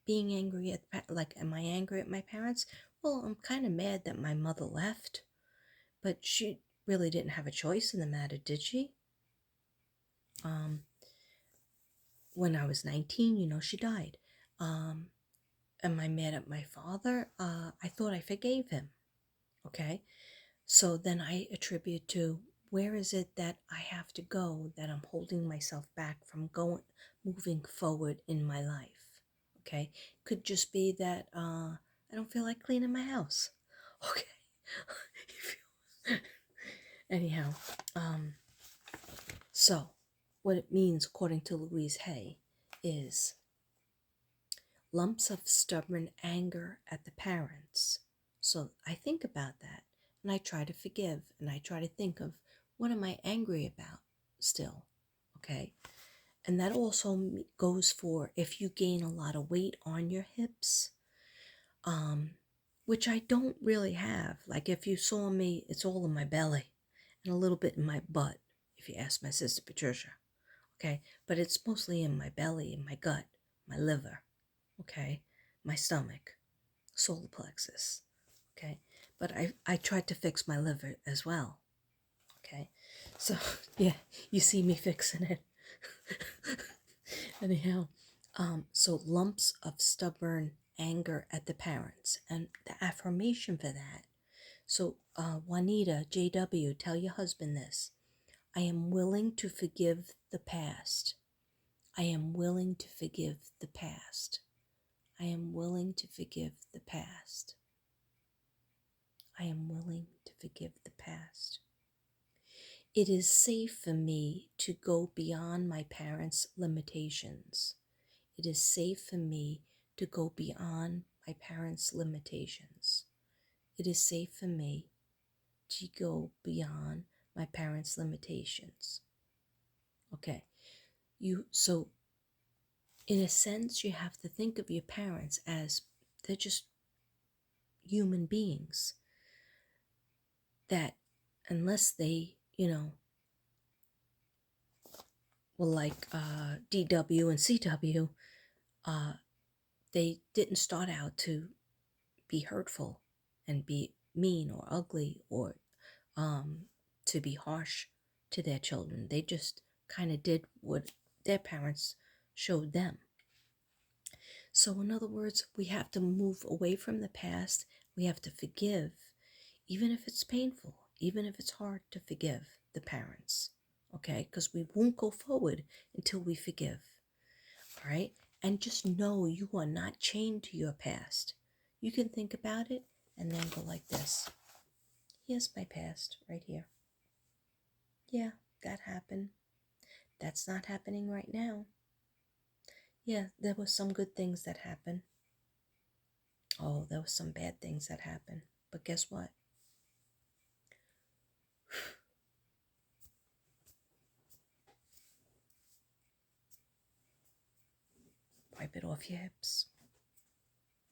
Being angry at like, am I angry at my parents? Well, I'm kind of mad that my mother left, but she really didn't have a choice in the matter, did she? When I was 19, she died. Am I mad at my father? I thought I forgave him. Okay. So then I attribute to, where is it that I have to go, that I'm holding myself back from moving forward in my life? Okay. Could just be that I don't feel like cleaning my house. Okay. Anyhow, so what it means, according to Louise Hay, is lumps of stubborn anger at the parents. So I think about that, and I try to forgive, and I try to think of, what am I angry about still? Okay. And that also goes for if you gain a lot of weight on your hips, which I don't really have. Like, if you saw me, it's all in my belly and a little bit in my butt, if you ask my sister Patricia. Okay. But it's mostly in my belly, in my gut, my liver. Okay. My stomach, solar plexus. Okay. But I tried to fix my liver as well. Okay. So, yeah, you see me fixing it. Anyhow, so lumps of stubborn anger at the parents, and the affirmation for that. So, Juanita, JW, tell your husband this. I am willing to forgive the past. I am willing to forgive the past. I am willing to forgive the past. I am willing to forgive the past. It is safe for me to go beyond my parents' limitations. It is safe for me to go beyond my parents' limitations. It is safe for me to go beyond my parents' limitations. Okay. So in a sense you have to think of your parents as they're just human beings that unless they, well, like DW and CW, uh, they didn't start out to be hurtful and be mean or ugly or um, to be harsh to their children. They just kind of did what their parents showed them. So, in other words, we have to move away from the past. We have to forgive, even if it's painful, even if it's hard to forgive the parents, okay? Because we won't go forward until we forgive, all right? And just know you are not chained to your past. You can think about it and then go like this. Here's my past right here. Yeah, that happened. That's not happening right now. Yeah, there was some good things that happened. Oh, there was some bad things that happened. But guess what? Wipe it off your hips.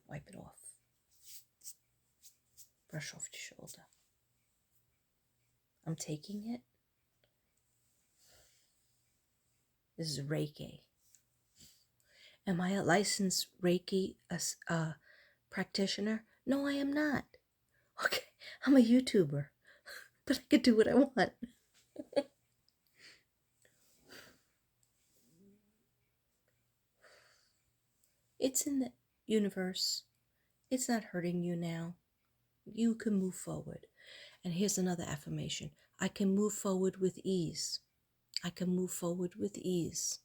Wipe it off. Brush off your shoulder. I'm taking it. This is Reiki. Am I a licensed Reiki practitioner? No, I am not. Okay, I'm a YouTuber, but I can do what I want. It's in the universe. It's not hurting you now. You can move forward. And here's another affirmation. I can move forward with ease. I can move forward with ease.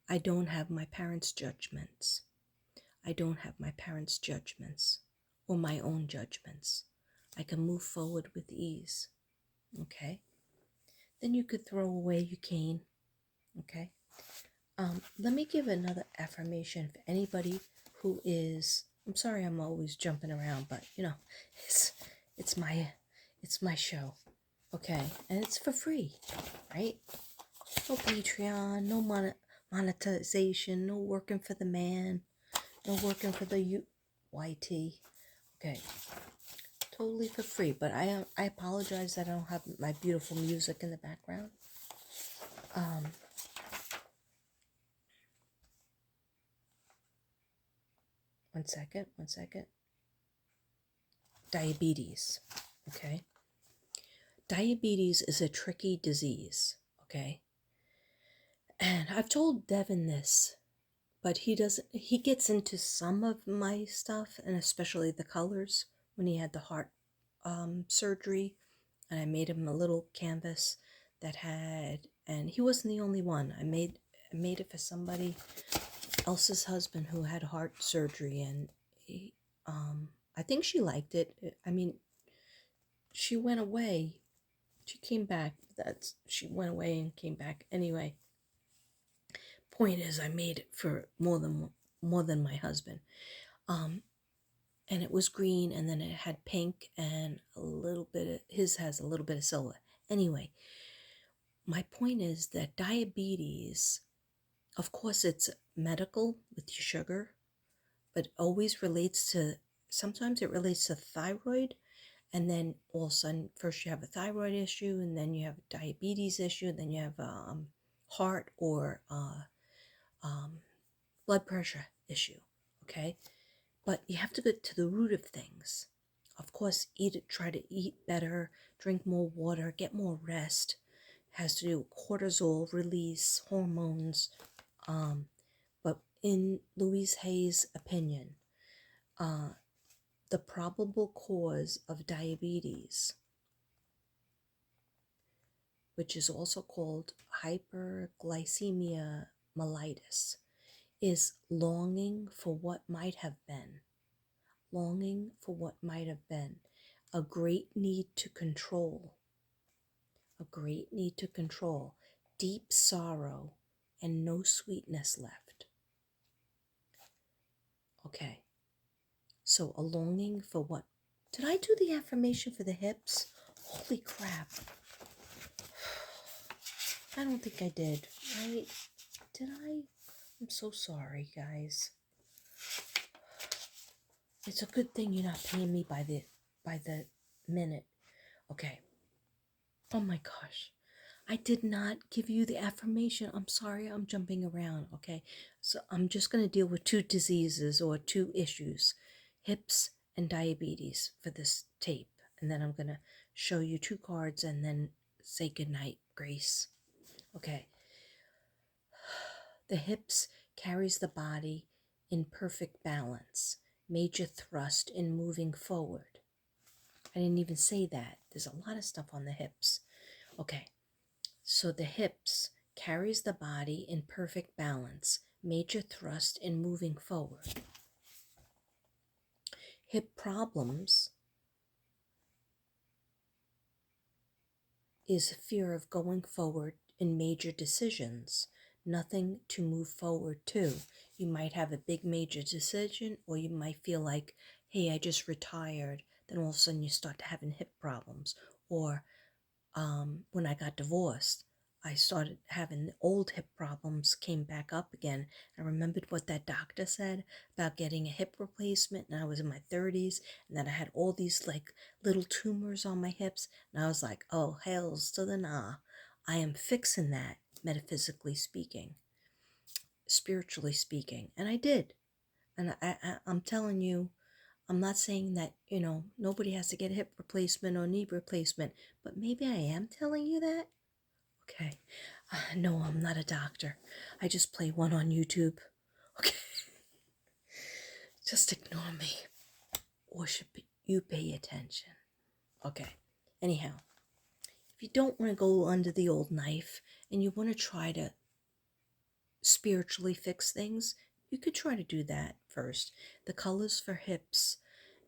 I don't have my parents' judgments. I don't have my parents' judgments or my own judgments. I can move forward with ease. Okay? Then you could throw away your cane. Okay? Let me give another affirmation for anybody who is. I'm sorry, I'm always jumping around, but it's it's my it's my show. Okay, and it's for free, right? No Patreon, no monetization, no working for the man, no working for the YT. Okay, totally for free. But I apologize that I don't have my beautiful music in the background. One second. Diabetes. Okay. Diabetes is a tricky disease. Okay. And I've told Devin this, but he gets into some of my stuff, and especially the colors when he had the heart surgery. And I made him a little canvas that had, and he wasn't the only one. I made it for somebody else's husband who had heart surgery, and I think she liked it. I mean, she went away. She came back. She went away and came back. Anyway, point is, I made it for more than my husband. And it was green, and then it had pink and a little bit of his has a little bit of silver. Anyway, my point is that diabetes, of course, it's medical with your sugar, but always relates to, sometimes it relates to thyroid, and then all of a sudden, first you have a thyroid issue, and then you have a diabetes issue, and then you have heart or blood pressure issue. Okay, but you have to get to the root of things. Of course, try to eat better, drink more water, get more rest, has to do with cortisol release, hormones. But in Louise Hay's opinion, the probable cause of diabetes, which is also called hyperglycemia mellitus, is longing for what might have been. Longing for what might have been. A great need to control. A great need to control. Deep sorrow and no sweetness left. Okay. So a longing for what? Did I do the affirmation for the hips? Holy crap. I don't think I did, right? Did I? I'm so sorry, guys. It's a good thing you're not paying me by the minute. Okay. Oh my gosh. I did not give you the affirmation. I'm sorry, I'm jumping around, okay? So I'm just going to deal with two diseases or two issues, hips and diabetes for this tape. And then I'm going to show you two cards and then say goodnight, Grace. Okay. The hips carries the body in perfect balance, major thrust in moving forward. I didn't even say that. There's a lot of stuff on the hips. Okay. So the hips carries the body in perfect balance, major thrust in moving forward. Hip problems is fear of going forward in major decisions, nothing to move forward to. You might have a big major decision, or you might feel like, hey, I just retired. Then all of a sudden you start having hip problems. Or when I got divorced, I started having the old hip problems came back up again. I remembered what that doctor said about getting a hip replacement, and I was in my 30s, and that I had all these like little tumors on my hips, and I was like, oh, hails to the nah. I am fixing that, metaphysically speaking, spiritually speaking, and I did. And I'm telling you, I'm not saying that, nobody has to get a hip replacement or knee replacement, but maybe I am telling you that. Okay. No, I'm not a doctor. I just play one on YouTube. Okay. Just ignore me. Or should you pay attention? Okay. Anyhow, if you don't want to go under the old knife and you want to try to spiritually fix things, you could try to do that first. The colors for hips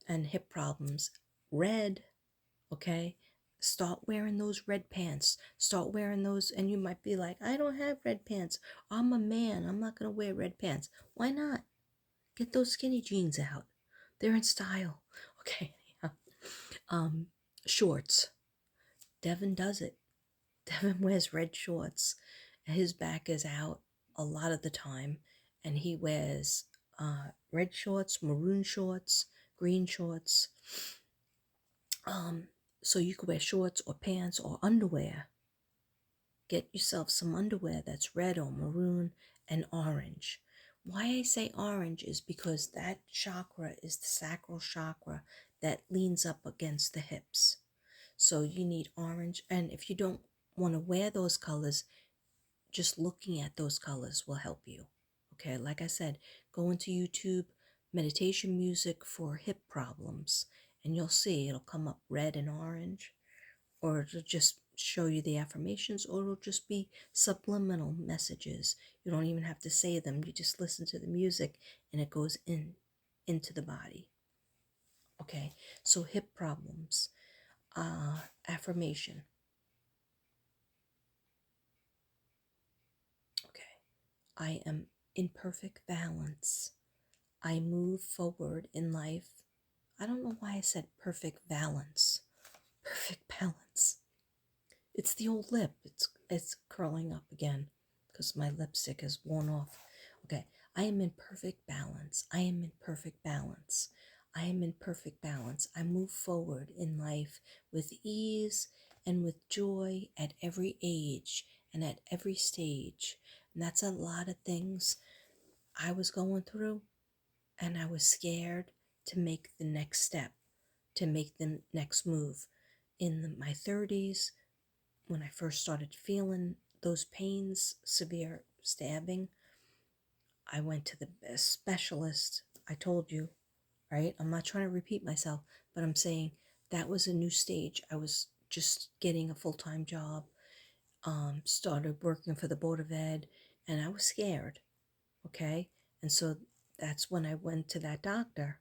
and hip problems: red, okay? Start wearing those red pants. Start wearing those, and you might be like, I don't have red pants. I'm a man. I'm not going to wear red pants. Why not? Get those skinny jeans out. They're in style. Okay. Shorts. Devin does it. Devin wears red shorts. His back is out a lot of the time, and he wears red shorts, maroon shorts, green shorts. So you could wear shorts or pants or underwear. Get yourself some underwear that's red or maroon and orange. Why I say orange is because that chakra is the sacral chakra that leans up against the hips. So you need orange. And if you don't want to wear those colors, just looking at those colors will help you. Okay, like I said, go into YouTube, meditation music for hip problems, and you'll see it'll come up red and orange, or it'll just show you the affirmations, or it'll just be subliminal messages. You don't even have to say them. You just listen to the music and it goes into the body. Okay, so hip problems, affirmation. Okay, I am in perfect balance. I move forward in life. I don't know why I said perfect balance. Perfect balance. It's the old lip. It's curling up again because my lipstick has worn off. Okay, I am in perfect balance. I am in perfect balance. I am in perfect balance. I move forward in life with ease and with joy at every age and at every stage. And that's a lot of things I was going through, and I was scared to make the next step, to make the next move. In my 30s, when I first started feeling those pains, severe stabbing, I went to the best specialist. I told you, right? I'm not trying to repeat myself, but I'm saying that was a new stage. I was just getting a full-time job, started working for the Board of Ed, and I was scared, okay? And so that's when I went to that doctor,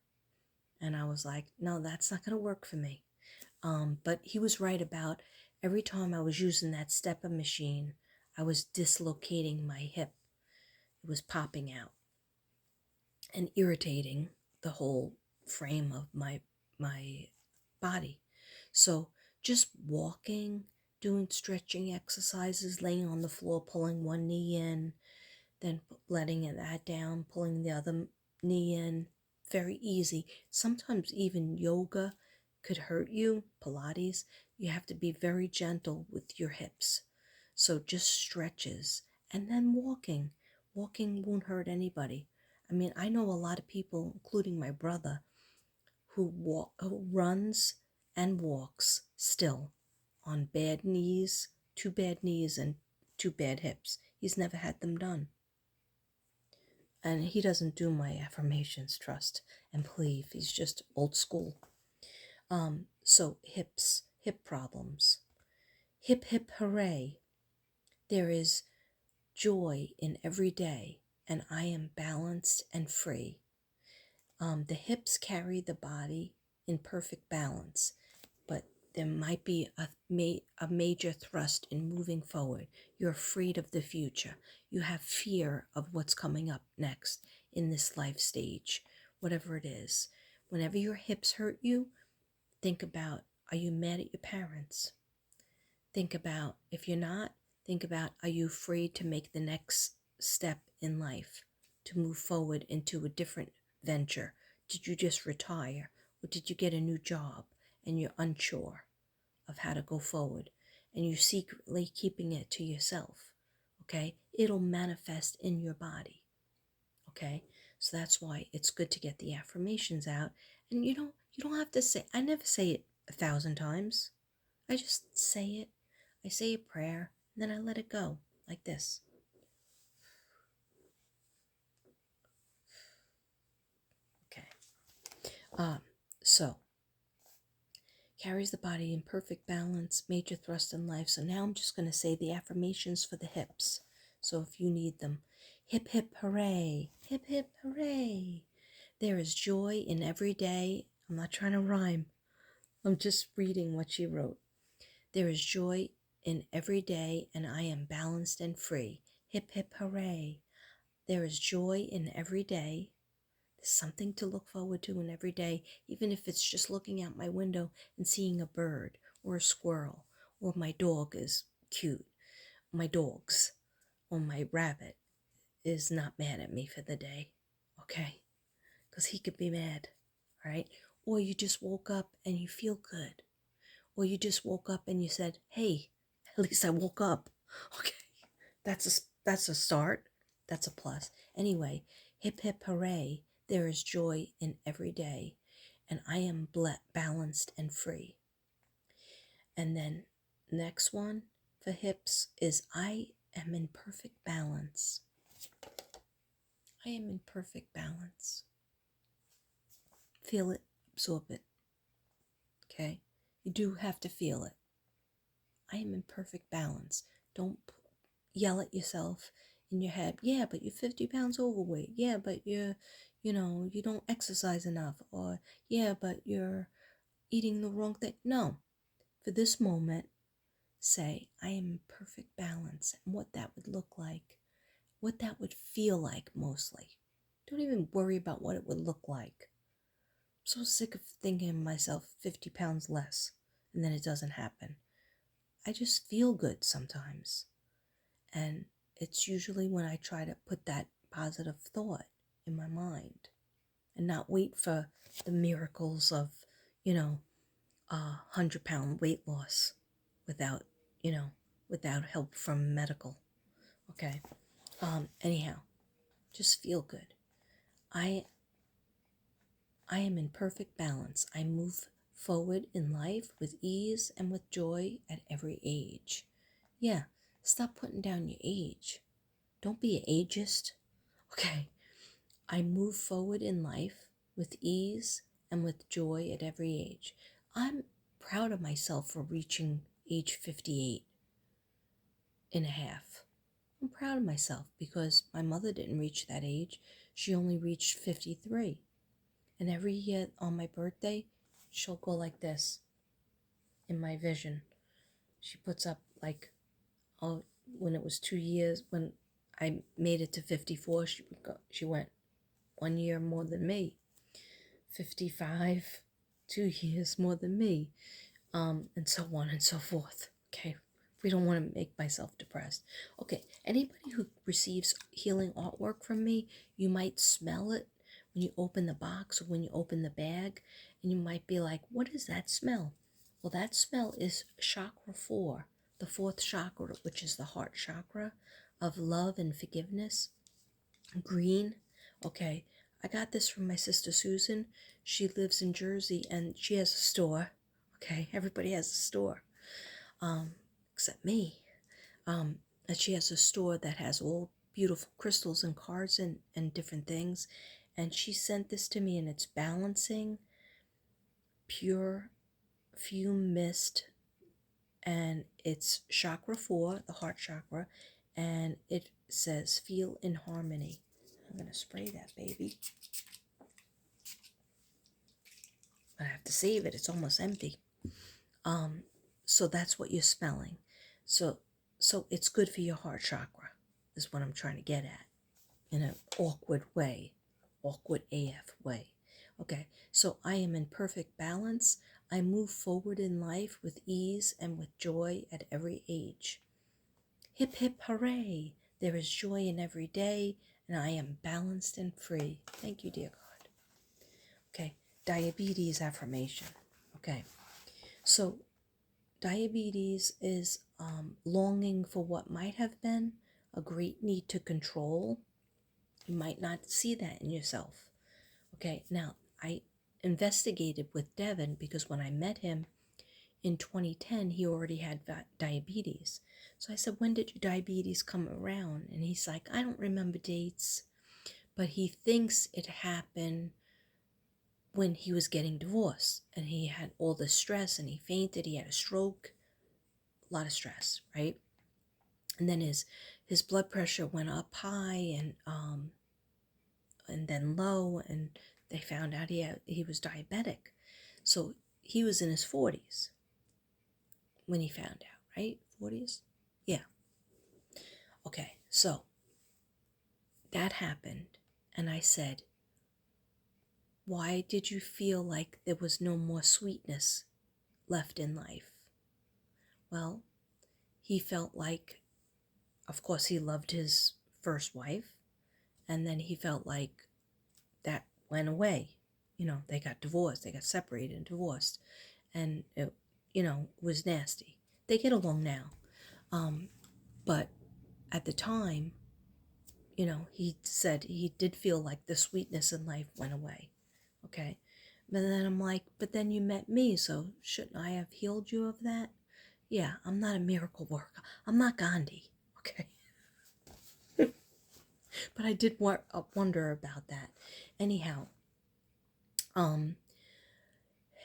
and I was like, no, that's not going to work for me. But he was right about every time I was using that stepper machine, I was dislocating my hip. It was popping out and irritating the whole frame of my body. So just walking, doing stretching exercises, laying on the floor, pulling one knee in, then letting that down, pulling the other knee in, very easy. Sometimes even yoga could hurt you, Pilates. You have to be very gentle with your hips. So just stretches and then walking. Walking won't hurt anybody. I mean, I know a lot of people, including my brother, who runs and walks still on bad knees, two bad knees and two bad hips. He's never had them done. And he doesn't do my affirmations, trust and believe. He's just old school. So hip problems. Hip hip hooray. There is joy in every day, and I am balanced and free. The hips carry the body in perfect balance, but there might be a major thrust in moving forward. You're afraid of the future. You have fear of what's coming up next in this life stage, whatever it is. Whenever your hips hurt you, think about, are you mad at your parents? Think about, if you're not, think about, are you afraid to make the next step in life, to move forward into a different venture? Did you just retire, or did you get a new job and you're unsure of how to go forward and you're secretly keeping it to yourself? Okay, it'll manifest in your body. Okay, so that's why it's good to get the affirmations out. And you don't have to say, I never say it 1,000 times. I just say it. I say a prayer, and then I let it go, like this. Okay. So, carries the body in perfect balance, major thrust in life. So now I'm just going to say the affirmations for the hips. So if you need them, hip, hip, hooray, hip, hip, hooray. There is joy in every day. I'm not trying to rhyme. I'm just reading what she wrote. There is joy in every day, and I am balanced and free. Hip, hip, hooray. There is joy in every day. There's something to look forward to in every day, even if it's just looking out my window and seeing a bird or a squirrel, or my dog is cute. My dogs or my rabbit is not mad at me for the day, okay? Because he could be mad, right? Or you just woke up and you feel good. Or you just woke up and you said, hey, at least I woke up. Okay, that's a start. That's a plus. Anyway, hip hip hooray, there is joy in every day, and I am balanced and free. And then next one for hips is I am in perfect balance. I am in perfect balance. Feel it, absorb it. Okay? You do have to feel it. I am in perfect balance. Don't yell at yourself in your head. Yeah, but you're 50 pounds overweight. Yeah, but you don't exercise enough. Or, yeah, but you're eating the wrong thing. No. For this moment, say, I am in perfect balance. And what that would look like. What that would feel like mostly. Don't even worry about what it would look like. I'm so sick of thinking of myself 50 pounds less and then it doesn't happen. I just feel good sometimes. And it's usually when I try to put that positive thought in my mind and not wait for the miracles of, 100-pound weight loss without, without help from medical. Okay. Anyhow, just feel good. I am in perfect balance. I move forward in life with ease and with joy at every age. Yeah, stop putting down your age. Don't be an ageist. Okay, I move forward in life with ease and with joy at every age. I'm proud of myself for reaching age 58 and a half. I'm proud of myself because my mother didn't reach that age. She only reached 53. And every year on my birthday, she'll go like this in my vision. She puts up like, oh, when it was 2 years, when I made it to 54, she went 1 year more than me. 55, 2 years more than me, and so on and so forth. Okay, we don't want to make myself depressed. Okay, anybody who receives healing artwork from me, you might smell it when you open the box or when you open the bag, and you might be like, what is that smell? Well, that smell is chakra 4, the fourth chakra, which is the heart chakra of love and forgiveness. Green. Okay, I got this from my sister Susan. She lives in Jersey and she has a store. Okay, everybody has a store, except me. And she has a store that has all beautiful crystals and cards and different things. And she sent this to me, and it's balancing pure fume mist, and it's chakra 4, the heart chakra, and it says feel in harmony. I'm gonna spray that baby. I have to save it. It's almost empty. So that's what you're smelling. So it's good for your heart chakra, is what I'm trying to get at, in an awkward way, awkward AF way. Okay, so I am in perfect balance. I move forward in life with ease and with joy at every age. Hip hip hooray! There is joy in every day, and I am balanced and free. Thank you, dear God. Okay, diabetes affirmation. Okay, so diabetes is longing for what might have been, a great need to control. You might not see that in yourself. Okay, now I investigated with Devin because when I met him in 2010, he already had diabetes. So I said, when did your diabetes come around? And he's like, I don't remember dates, but he thinks it happened when he was getting divorced and he had all the stress and he fainted, he had a stroke, a lot of stress, right? And then his blood pressure went up high and then low, and they found out he was diabetic. So he was in his 40s when he found out, right? 40s? Yeah. Okay, so that happened, and I said, why did you feel like there was no more sweetness left in life? Well, he felt like, of course, he loved his first wife, and then he felt like that went away. They got divorced, they got separated and divorced, and it, was nasty. They get along now. But at the time, he said he did feel like the sweetness in life went away. Okay. But then I'm like, but then you met me, so shouldn't I have healed you of that? Yeah, I'm not a miracle worker. I'm not Gandhi. Okay. But I did wonder about that. Anyhow,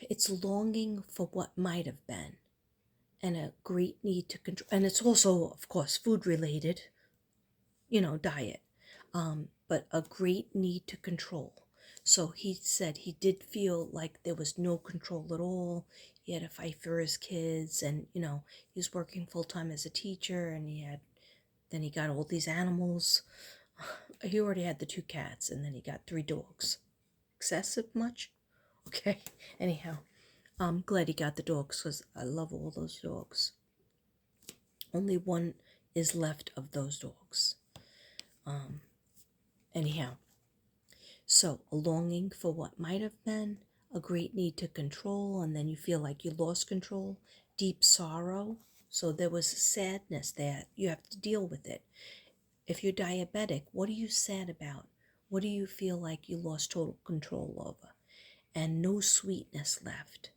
it's longing for what might have been and a great need to control. And it's also, of course, food related, diet, but a great need to control. So he said he did feel like there was no control at all. He had to fight for his kids, and he was working full time as a teacher, and then he got all these animals. He already had the 2 cats, and then he got 3 dogs. Excessive much? Okay. Anyhow, I'm glad he got the dogs because I love all those dogs. Only one is left of those dogs. Anyhow, so a longing for what might have been, a great need to control, and then you feel like you lost control, deep sorrow. So there was sadness there. You have to deal with it. If you're diabetic, what are you sad about? What do you feel like you lost total control over? And no sweetness left.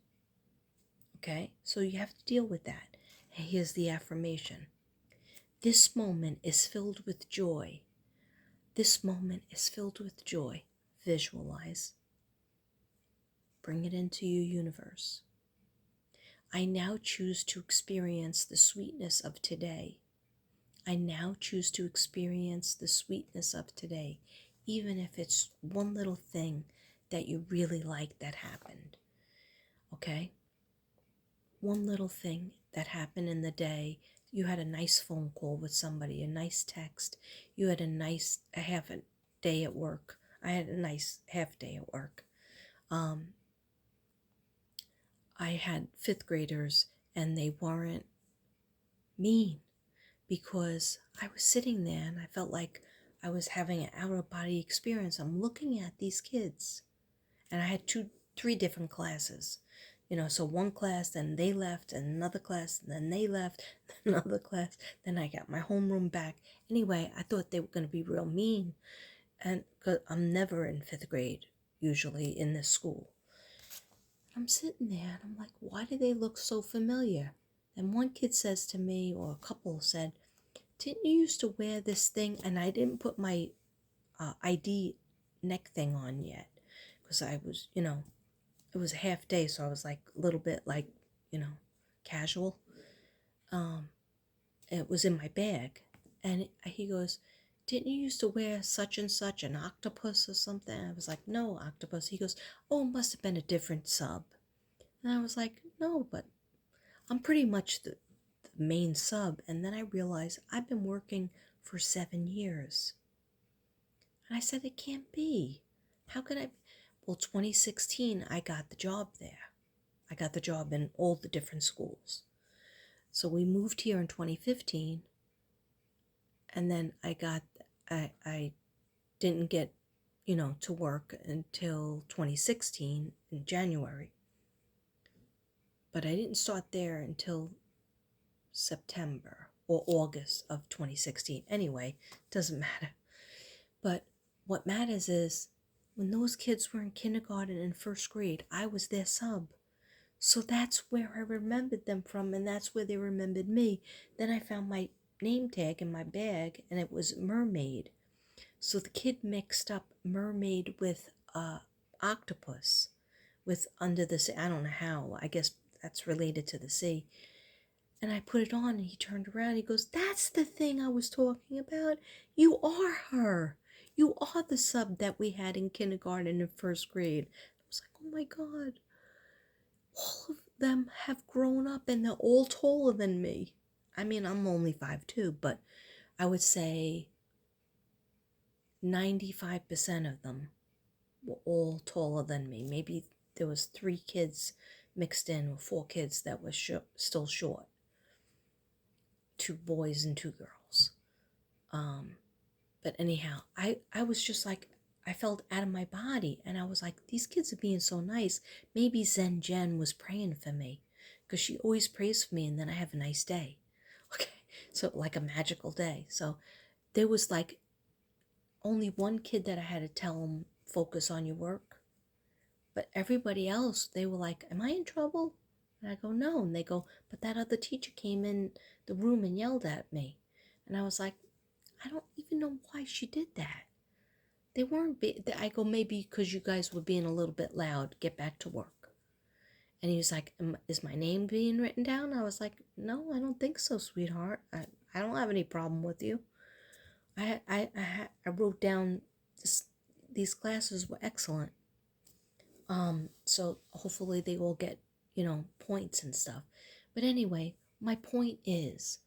Okay? So you have to deal with that. Here's the affirmation. This moment is filled with joy. This moment is filled with joy. Visualize. Bring it into your universe. I now choose to experience the sweetness of today. I now choose to experience the sweetness of today, even if it's one little thing that you really like that happened. Okay? One little thing that happened in the day. You had a nice phone call with somebody, a nice text. You had a half a day at work. I had a nice half day at work. I had fifth graders and they weren't mean because I was sitting there and I felt like I was having an out of body experience. I'm looking at these kids and I had three different classes. So one class, then they left, and another class, and then they left, another class, then I got my homeroom back. Anyway, I thought they were going to be real mean, and because I'm never in fifth grade, usually in this school. I'm sitting there, and I'm like, why do they look so familiar? And one kid says to me, or a couple said, didn't you used to wear this thing? And I didn't put my ID neck thing on yet, because I was, it was a half day, so I was like a little bit like, casual. It was in my bag, and he goes, didn't you used to wear such and such, an octopus or something? I was like, no, octopus. He goes, oh, it must have been a different sub. And I was like, no, but I'm pretty much the main sub. And then I realized I've been working for 7 years. And I said, it can't be. How could I? Well, 2016, I got the job there. I got the job in all the different schools. So we moved here in 2015, and then I didn't get, to work until 2016 in January. But I didn't start there until September or August of 2016. Anyway, doesn't matter. But what matters is when those kids were in kindergarten and first grade, I was their sub. So that's where I remembered them from, and that's where they remembered me. Then I found my name tag in my bag, and it was mermaid. So the kid mixed up mermaid with octopus, with under the sea. I don't know how. I guess that's related to the sea. And I put it on, and he turned around. He goes, that's the thing I was talking about. You are her. You are the sub that we had in kindergarten and first grade. I was like, oh my God. All of them have grown up and they're all taller than me. I mean, I'm only 5'2", but I would say 95% of them were all taller than me. Maybe there was 3 kids mixed in, or 4 kids that were still short. 2 boys and 2 girls. But anyhow, I was just like, I felt out of my body, and I was like, these kids are being so nice. Maybe Zen Jen was praying for me, because she always prays for me, and then I have a nice day. Okay, so like a magical day. So there was like only one kid that I had to tell him, focus on your work. But everybody else, they were like, am I in trouble? And I go, no. And they go, but that other teacher came in the room and yelled at me. And I was like, I don't even know why she did that. They weren't, I go, maybe because you guys were being a little bit loud, get back to work. And he was like, is my name being written down? I was like, no, I don't think so, sweetheart. I don't have any problem with you. I wrote down these classes were excellent. So hopefully they all get, points and stuff. But anyway, my point is,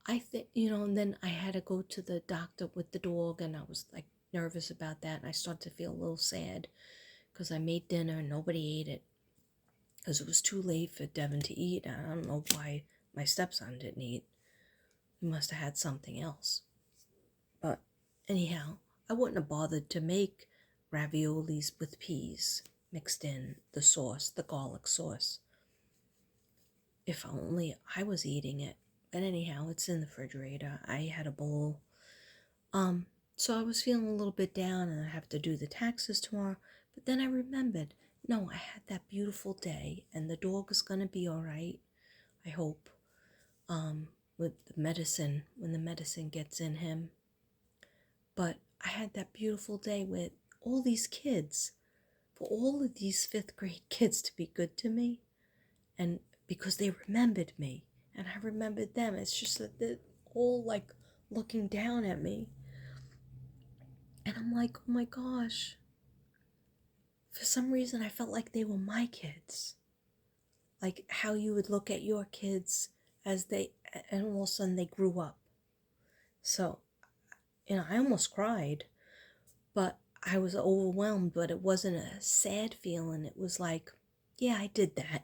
I think, and then I had to go to the doctor with the dog, and I was like nervous about that, and I started to feel a little sad because I made dinner and nobody ate it because it was too late for Devin to eat. I don't know why my stepson didn't eat. He must have had something else. But anyhow, I wouldn't have bothered to make raviolis with peas mixed in the sauce, the garlic sauce, if only I was eating it. But anyhow, it's in the refrigerator. I had a bowl. So I was feeling a little bit down, and I have to do the taxes tomorrow. But then I remembered, no, I had that beautiful day, and the dog is going to be all right, I hope. with the medicine, when the medicine gets in him. But I had that beautiful day with all these kids, for all of these fifth grade kids to be good to me, and because they remembered me and I remembered them. It's just that they're all like looking down at me. And I'm like, oh my gosh. For some reason, I felt like they were my kids. Like how you would look at your kids as they, and all of a sudden they grew up. So, I almost cried, but I was overwhelmed, but it wasn't a sad feeling. It was like, yeah, I did that.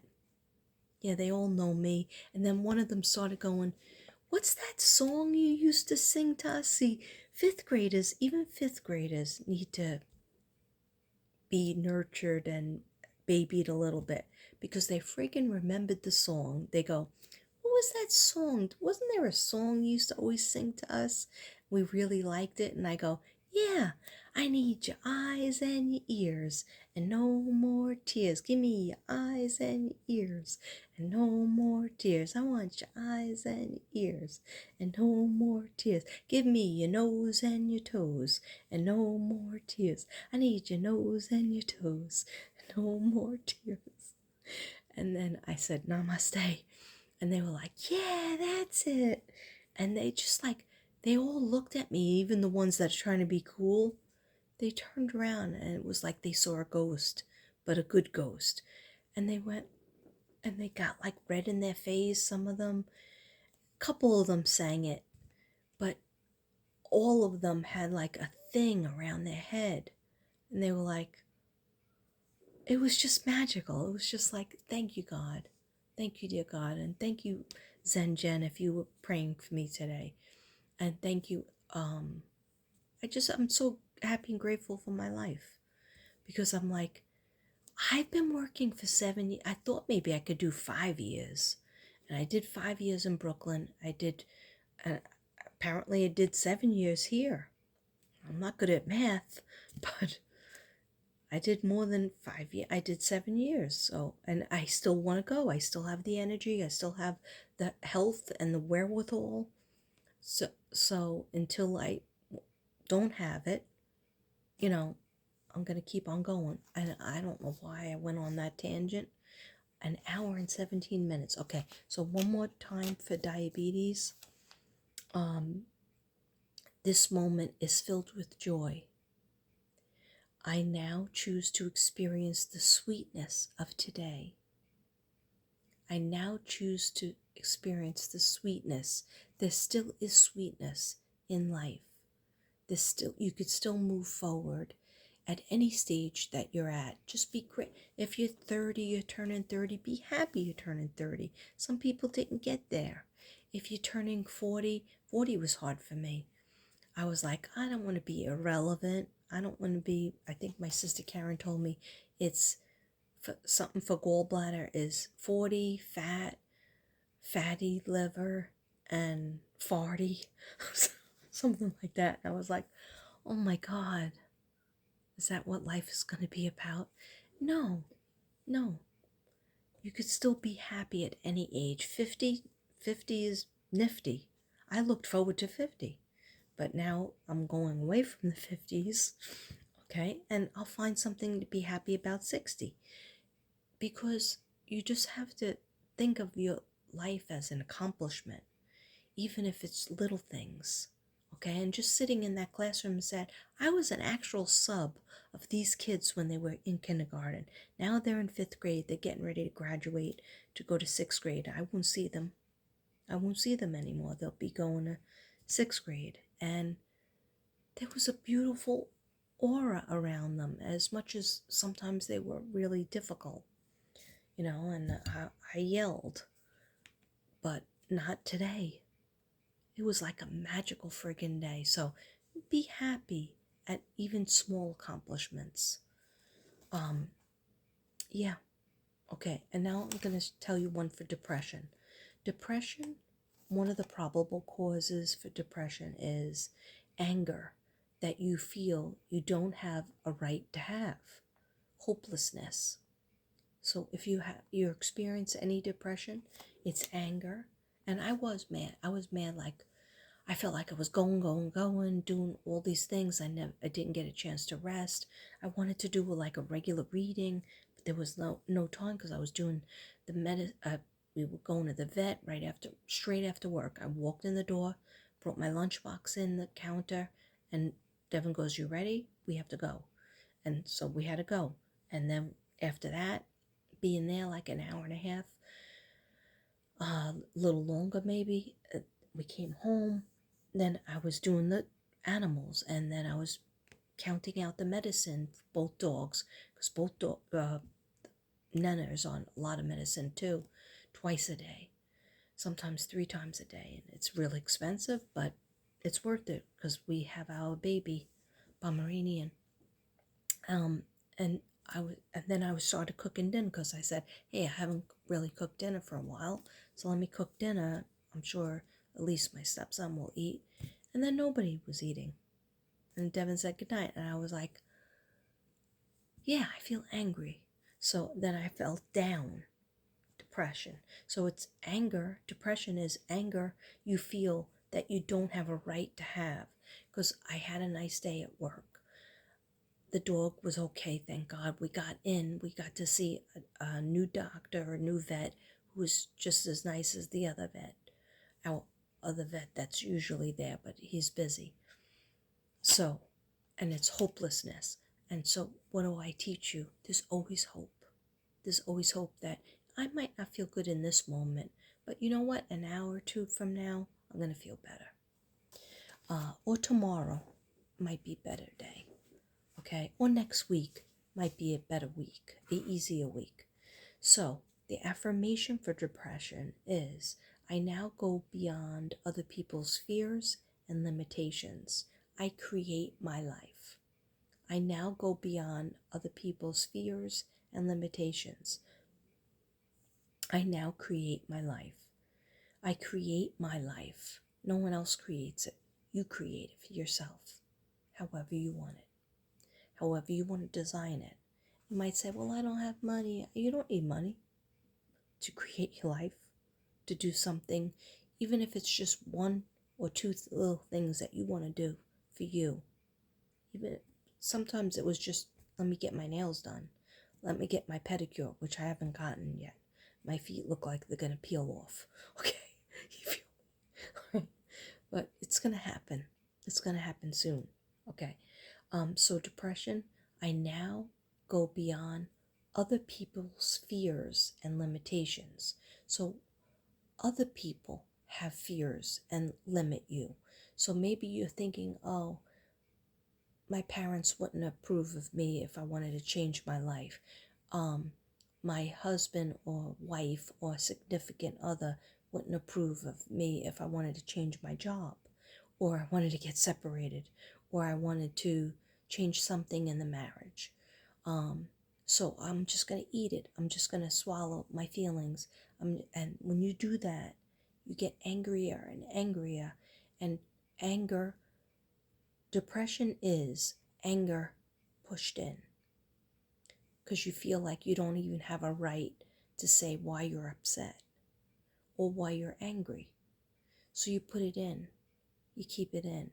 Yeah, they all know me. And then one of them started going, what's that song you used to sing to us? See, even fifth graders need to be nurtured and babied a little bit because they freaking remembered the song. They go, what was that song? Wasn't there a song you used to always sing to us? We really liked it. And I go, yeah, I need your eyes and your ears and no more tears. Give me your eyes and your ears and no more tears. I want your eyes and your ears and no more tears. Give me your nose and your toes and no more tears. I need your nose and your toes and no more tears. And then I said, namaste. And they were like, yeah, that's it. And they just like, they all looked at me, even the ones that are trying to be cool. They turned around and it was like they saw a ghost, but a good ghost. And they went and they got like red in their face, some of them. A couple of them sang it, but all of them had like a thing around their head. And they were like, it was just magical. It was just like, thank you, God. Thank you, dear God. And thank you, Zen Jen, if you were praying for me today. And thank you. I'm so happy and grateful for my life because I'm like, I've been working for 7 years. I thought maybe I could do 5 years. And I did 5 years in Brooklyn. Apparently I did 7 years here. I'm not good at math, but I did more than 5 years. I did 7 years. So, and I still want to go. I still have the energy. I still have the health and the wherewithal. So until I don't have it, I'm going to keep on going. And I don't know why I went on that tangent. An hour and 17 minutes. Okay, so one more time for diabetes. This moment is filled with joy. I now choose to experience the sweetness of today. I now choose to experience the sweetness. There still is sweetness in life. You could still move forward at any stage that you're at. Just be great. If you're 30, you're turning 30, be happy you're turning 30. Some people didn't get there. If you're turning 40, 40 was hard for me. I was like, I don't want to be irrelevant. I think my sister Karen told me it's something for gallbladder is 40, fatty liver, and farty. Something like that. I was like, oh my God, is that what life is going to be about? No. You could still be happy at any age. 50 is nifty. I looked forward to 50. But now I'm going away from the 50s, okay? And I'll find something to be happy about 60. Because you just have to think of your life as an accomplishment, even if it's little things, okay? And just sitting in that classroom and said, I was an actual sub of these kids when they were in kindergarten. Now they're in 5th grade. They're getting ready to graduate to go to 6th grade. I won't see them anymore. They'll be going to 6th grade. And there was a beautiful aura around them, as much as sometimes they were really difficult, and I yelled, but not today. It was like a magical friggin' day. So be happy at even small accomplishments. Yeah. Okay, and now I'm going to tell you one for depression. Depression, one of the probable causes for depression is anger that you feel you don't have a right to have, hopelessness. So if you experience any depression, it's anger And I was mad. I was mad, like I felt like I was going, doing all these things. I didn't get a chance to rest. I wanted to do like a regular reading, but there was no time because I was doing the we were going to the vet straight after work. I walked in the door, brought my lunchbox in the counter, and Devin goes, "You ready? We have to go." And so we had to go. And then after that, being there like an hour and a half, a little longer maybe, we came home. Then I was doing the animals, and then I was counting out the medicine for both dogs, because Nana is on a lot of medicine too, twice a day, sometimes 3 times a day, and it's really expensive, but it's worth it because we have our baby Pomeranian. And and then I started cooking dinner because I said, "Hey, I haven't really cooked dinner for a while, so let me cook dinner. I'm sure at least my stepson will eat." And then nobody was eating. And Devin said goodnight, and I was like, "Yeah, I feel angry." So then I felt down, depression. So it's anger. Depression is anger you feel that you don't have a right to have. Because I had a nice day at work. The dog was okay, thank God. We got to see a new doctor, a new vet who was just as nice as the other vet, our other vet that's usually there, but he's busy. So, and it's hopelessness. And so, what do I teach you? There's always hope. There's always hope that I might not feel good in this moment, but you know what? An hour or two from now, I'm going to feel better. Or tomorrow might be a better day. Okay, or next week might be a better week, a easier week. So the affirmation for depression is, I now go beyond other people's fears and limitations. I create my life. I now go beyond other people's fears and limitations. I now create my life. I create my life. No one else creates it. You create it for yourself, however you want it, however you want to design it. You might say, well, I don't have money. You don't need money to create your life, to do something, even if it's just one or two little things that you want to do for you. Even sometimes it was just, let me get my nails done. Let me get my pedicure, which I haven't gotten yet. My feet look like they're going to peel off. Okay. You feel but it's going to happen. It's going to happen soon. Okay. So depression, I now go beyond other people's fears and limitations. So other people have fears and limit you. So maybe you're thinking, oh, my parents wouldn't approve of me if I wanted to change my life. My husband or wife or significant other wouldn't approve of me if I wanted to change my job, or I wanted to get separated, or I wanted to change something in the marriage. So I'm just going to eat it. I'm just going to swallow my feelings. And when you do that, you get angrier and angrier. And anger, depression is anger pushed in, because you feel like you don't even have a right to say why you're upset or why you're angry. So you put it in, you keep it in,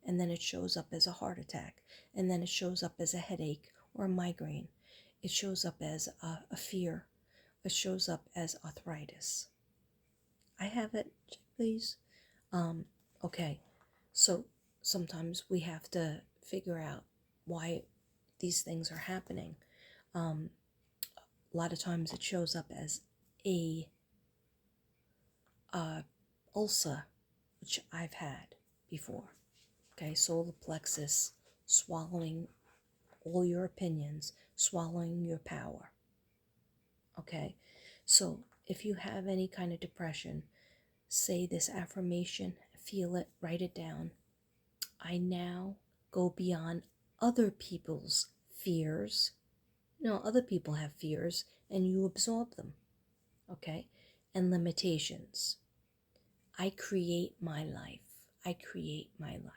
and then it shows up as a heart attack, and then it shows up as a headache or a migraine. It shows up as a fear. It shows up as arthritis. I have it, please. Okay, so sometimes we have to figure out why these things are happening. A lot of times it shows up as a ulcer, which I've had before. Okay, solar plexus, swallowing all your opinions, swallowing your power. Okay, so if you have any kind of depression, say this affirmation, feel it, write it down. I now go beyond other people's fears. Other people have fears and you absorb them. Okay, and limitations. I create my life. I create my life.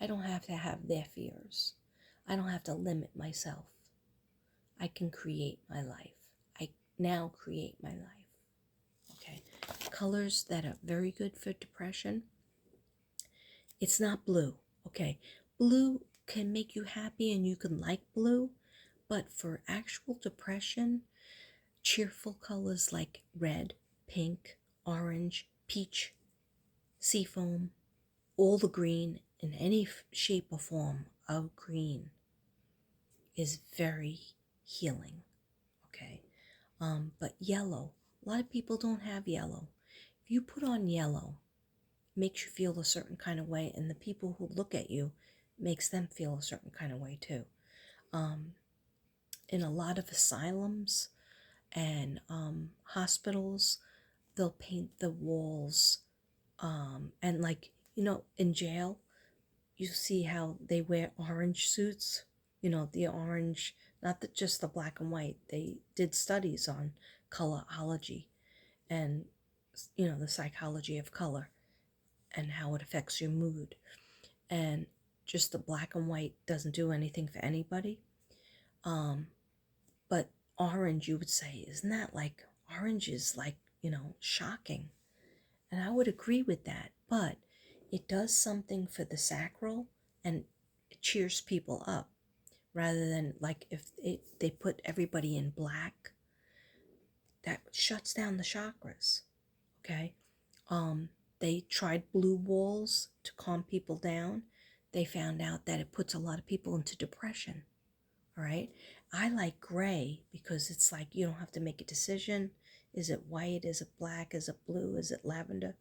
I don't have to have their fears. I don't have to limit myself. I can create my life. I now create my life. Okay. colors that are very good for depression, it's not blue, okay? Blue can make you happy and you can like blue, but for actual depression, cheerful colors like red, pink, orange, peach, seafoam, all the green in any shape or form of green is very healing, okay? But yellow, a lot of people don't have yellow. If you put on yellow, it makes you feel a certain kind of way, and the people who look at you makes them feel a certain kind of way too. In a lot of asylums and hospitals, they'll paint the walls, and like, in jail, you see how they wear orange suits, the orange, not just the black and white. They did studies on colorology and, the psychology of color and how it affects your mood. And just the black and white doesn't do anything for anybody. But orange, you would say, isn't that like, orange is like, shocking. And I would agree with that. But it does something for the sacral and it cheers people up, rather than like if they put everybody in black, that shuts down the chakras. Okay. They tried blue walls to calm people down. They found out that it puts a lot of people into depression. All right. I like gray because it's like you don't have to make a decision. Is it white? Is it black? Is it blue? Is it lavender?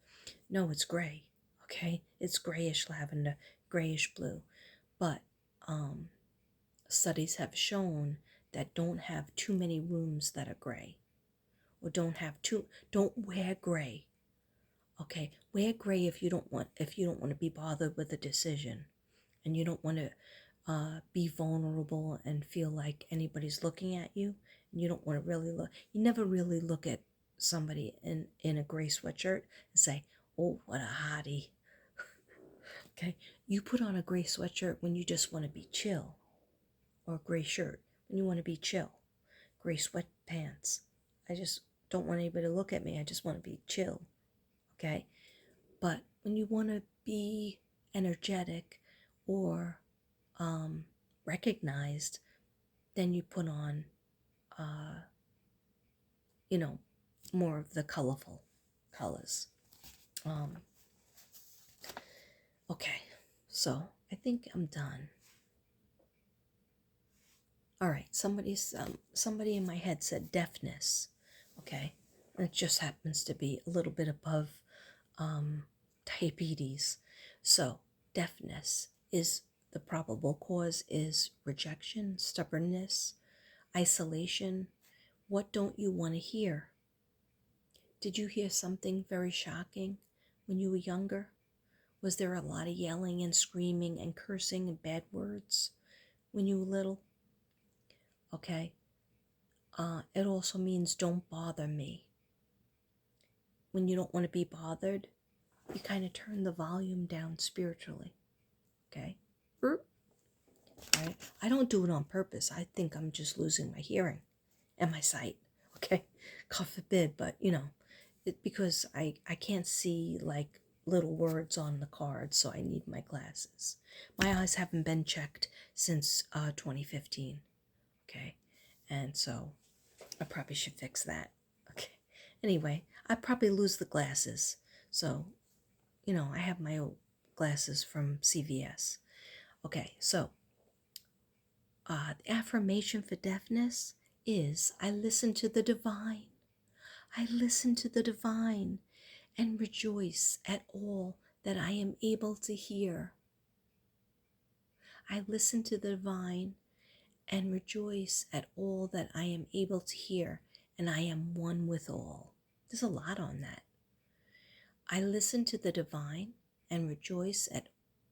No, it's gray. Okay. It's grayish lavender, grayish blue. But studies have shown that don't have too many rooms that are gray, or don't wear gray. Okay, wear gray if you don't want to be bothered with a decision, and you don't want to be vulnerable and feel like anybody's looking at you, and you don't want to really look. You never really look at somebody in a gray sweatshirt and say, "Oh, what a hottie." Okay, you put on a gray sweatshirt when you just want to be chill, or a gray shirt when you want to be chill, gray sweatpants. I just don't want anybody to look at me. I just want to be chill. Okay, but when you want to be energetic or recognized, then you put on, you know, more of the colorful colors. Okay, so I think I'm done. All right, somebody in my head said deafness. Okay, and it just happens to be a little bit above diabetes. So deafness is the probable cause is rejection, stubbornness, isolation. What don't you want to hear? Did you hear something very shocking when you were younger? Was there a lot of yelling and screaming and cursing and bad words when you were little? Okay. It also means don't bother me. When you don't want to be bothered, you kind of turn the volume down spiritually. Okay? Right? I don't do it on purpose. I think I'm just losing my hearing and my sight. Okay? God forbid, but because I can't see like little words on the card, so I need my glasses. My eyes haven't been checked since 2015. Okay? And so I probably should fix that. Okay. Anyway, I probably lose the glasses. So, I have my old glasses from CVS. Okay, so the affirmation for deafness is I listen to the divine. I listen to the divine and rejoice at all that I am able to hear. I listen to the divine and rejoice at all that I am able to hear, and I am one with all. There's a lot on that. I listen to the divine and rejoice at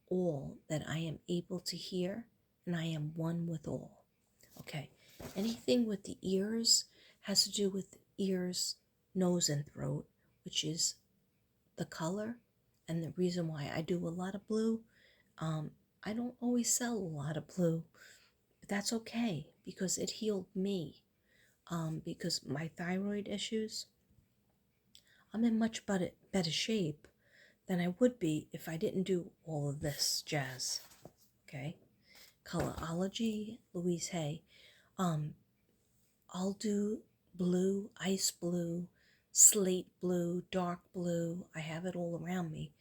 all that I am able to hear, and I am one with all. Okay, anything with the ears has to do with ears, nose, and throat, which is the color and the reason why I do a lot of blue. I don't always sell a lot of blue, but that's okay because it healed me. Because my thyroid issues, I'm in much better shape than I would be if I didn't do all of this jazz. Okay? Colorology, Louise Hay. I'll do blue, ice blue, slate blue, dark blue. I have it all around me.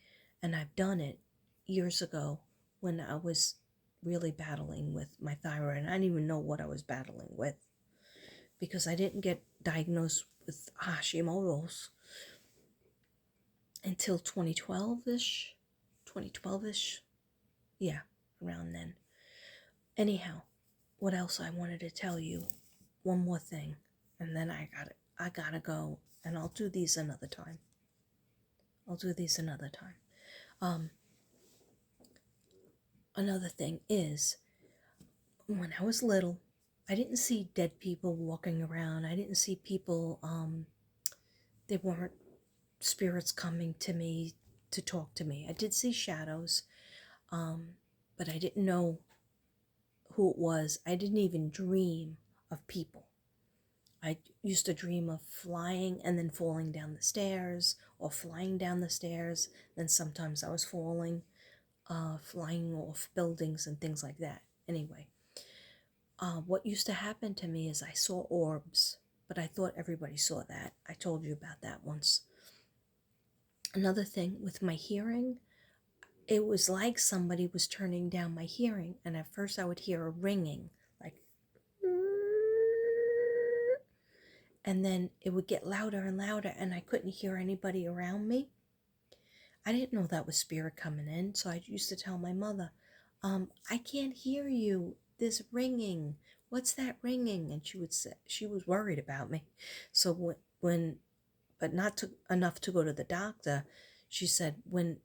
And I've done it years ago when I was really battling with my thyroid. And I didn't even know what I was battling with because I didn't get diagnosed with Hashimoto's until 2012-ish. 2012-ish. Yeah, around then. Anyhow, what else I wanted to tell you? One more thing, and then I gotta go, and I'll do these another time. Another thing is, when I was little, I didn't see dead people walking around. I didn't see people, they weren't spirits coming to me to talk to me. I did see shadows, but I didn't know who it was. I didn't even dream of people. I used to dream of flying and then falling down the stairs, or flying down the stairs. Then sometimes I was flying off buildings and things like that. Anyway, what used to happen to me is I saw orbs, but I thought everybody saw that. I told you about that once. Another thing with my hearing, it was like somebody was turning down my hearing, and at first I would hear a ringing, like, and then it would get louder and louder, and I couldn't hear anybody around me. I didn't know that was spirit coming in, so I used to tell my mother, I can't hear you. There's ringing. What's that ringing? And she would say, she was worried about me. So but not enough to go to the doctor. She said when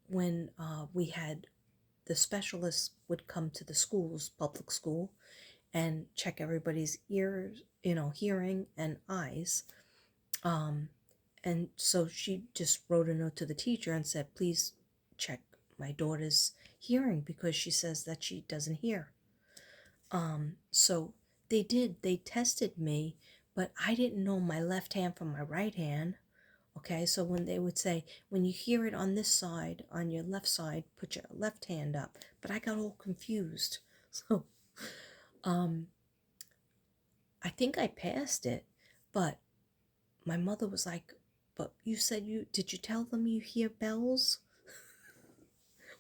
we had the specialists would come to the schools, public school, and check everybody's ears, hearing and eyes. And so she just wrote a note to the teacher and said, please check my daughter's hearing because she says that she doesn't hear. So they did. They tested me, but I didn't know my left hand from my right hand. Okay, so when they would say, when you hear it on this side, on your left side, put your left hand up. But I got all confused. So I think I passed it, but my mother was like, but you said did you tell them you hear bells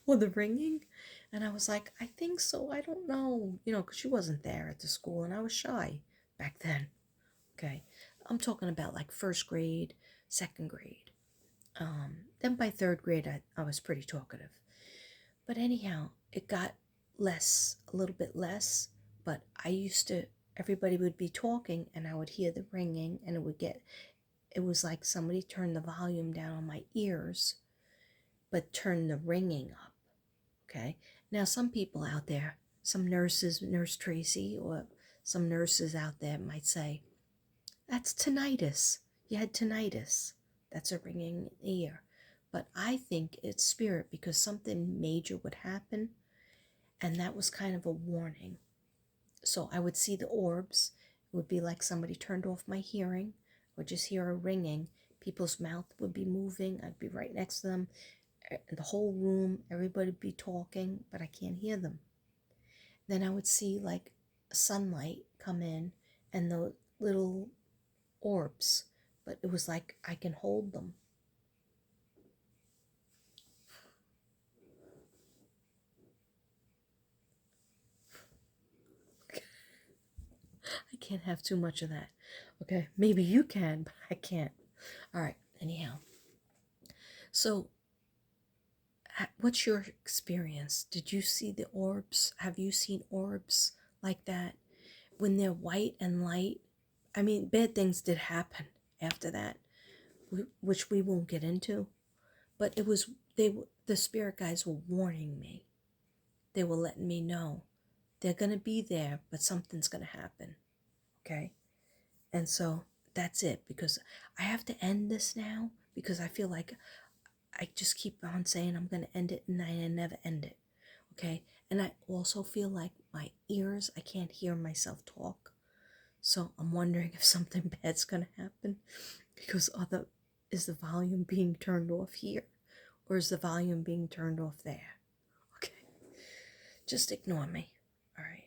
or the ringing? And I was like, I think so. I don't know, because she wasn't there at the school and I was shy back then. Okay. I'm talking about like first grade, second grade. Then by third grade, I was pretty talkative. But anyhow, it got a little bit less, but everybody would be talking and I would hear the ringing and it was like somebody turned the volume down on my ears, but turned the ringing up. Okay. Now, some people out there, some nurses, Nurse Tracy, or some nurses out there might say, that's tinnitus. You had tinnitus. That's a ringing ear. But I think it's spirit because something major would happen, and that was kind of a warning. So I would see the orbs. It would be like somebody turned off my hearing. I would just hear a ringing. People's mouth would be moving. I'd be right next to them. The whole room, everybody would be talking, but I can't hear them. Then I would see like sunlight come in and the little orbs, but it was like I can hold them. I can't have too much of that. Okay, maybe you can, but I can't. All right, anyhow. So, what's your experience? Did you see the orbs? Have you seen orbs like that? When they're white and light? I mean, bad things did happen after that, which we won't get into. But the spirit guides were warning me. They were letting me know they're going to be there, but something's going to happen. Okay? And so that's it, because I have to end this now because I feel like I just keep on saying I'm going to end it and I never end it. Okay? And I also feel like my ears, I can't hear myself talk. So I'm wondering if something bad's going to happen because is the volume being turned off here? Or is the volume being turned off there? Okay. Just ignore me. All right.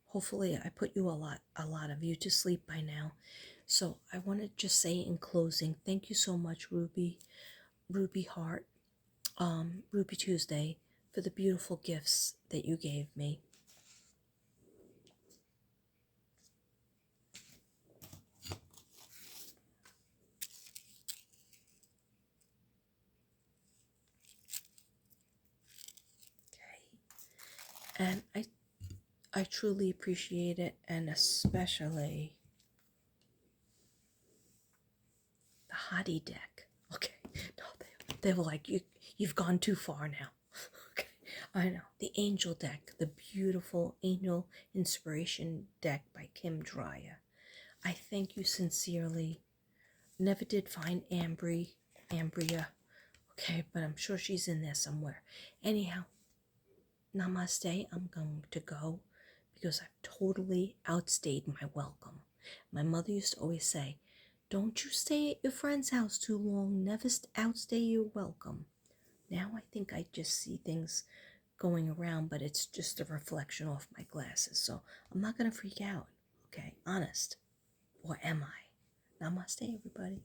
Hopefully I put you a lot of you to sleep by now. So I want to just say in closing, thank you so much, Ruby Heart, Ruby Tuesday, for the beautiful gifts that you gave me. Okay. And I truly appreciate it, and especially the hottie deck. Okay. No, they were like, you've gone too far now. Okay. I know. The angel deck, the beautiful angel inspiration deck by Kim Dreyer. I thank you sincerely. Never did find Ambria. Okay, but I'm sure she's in there somewhere. Anyhow, namaste. I'm going to go because I've totally outstayed my welcome. My mother used to always say, don't you stay at your friend's house too long. Never outstay your welcome. Now I think I just see things going around, but it's just a reflection off my glasses. So I'm not going to freak out. Okay, honest. Or am I? Namaste, everybody.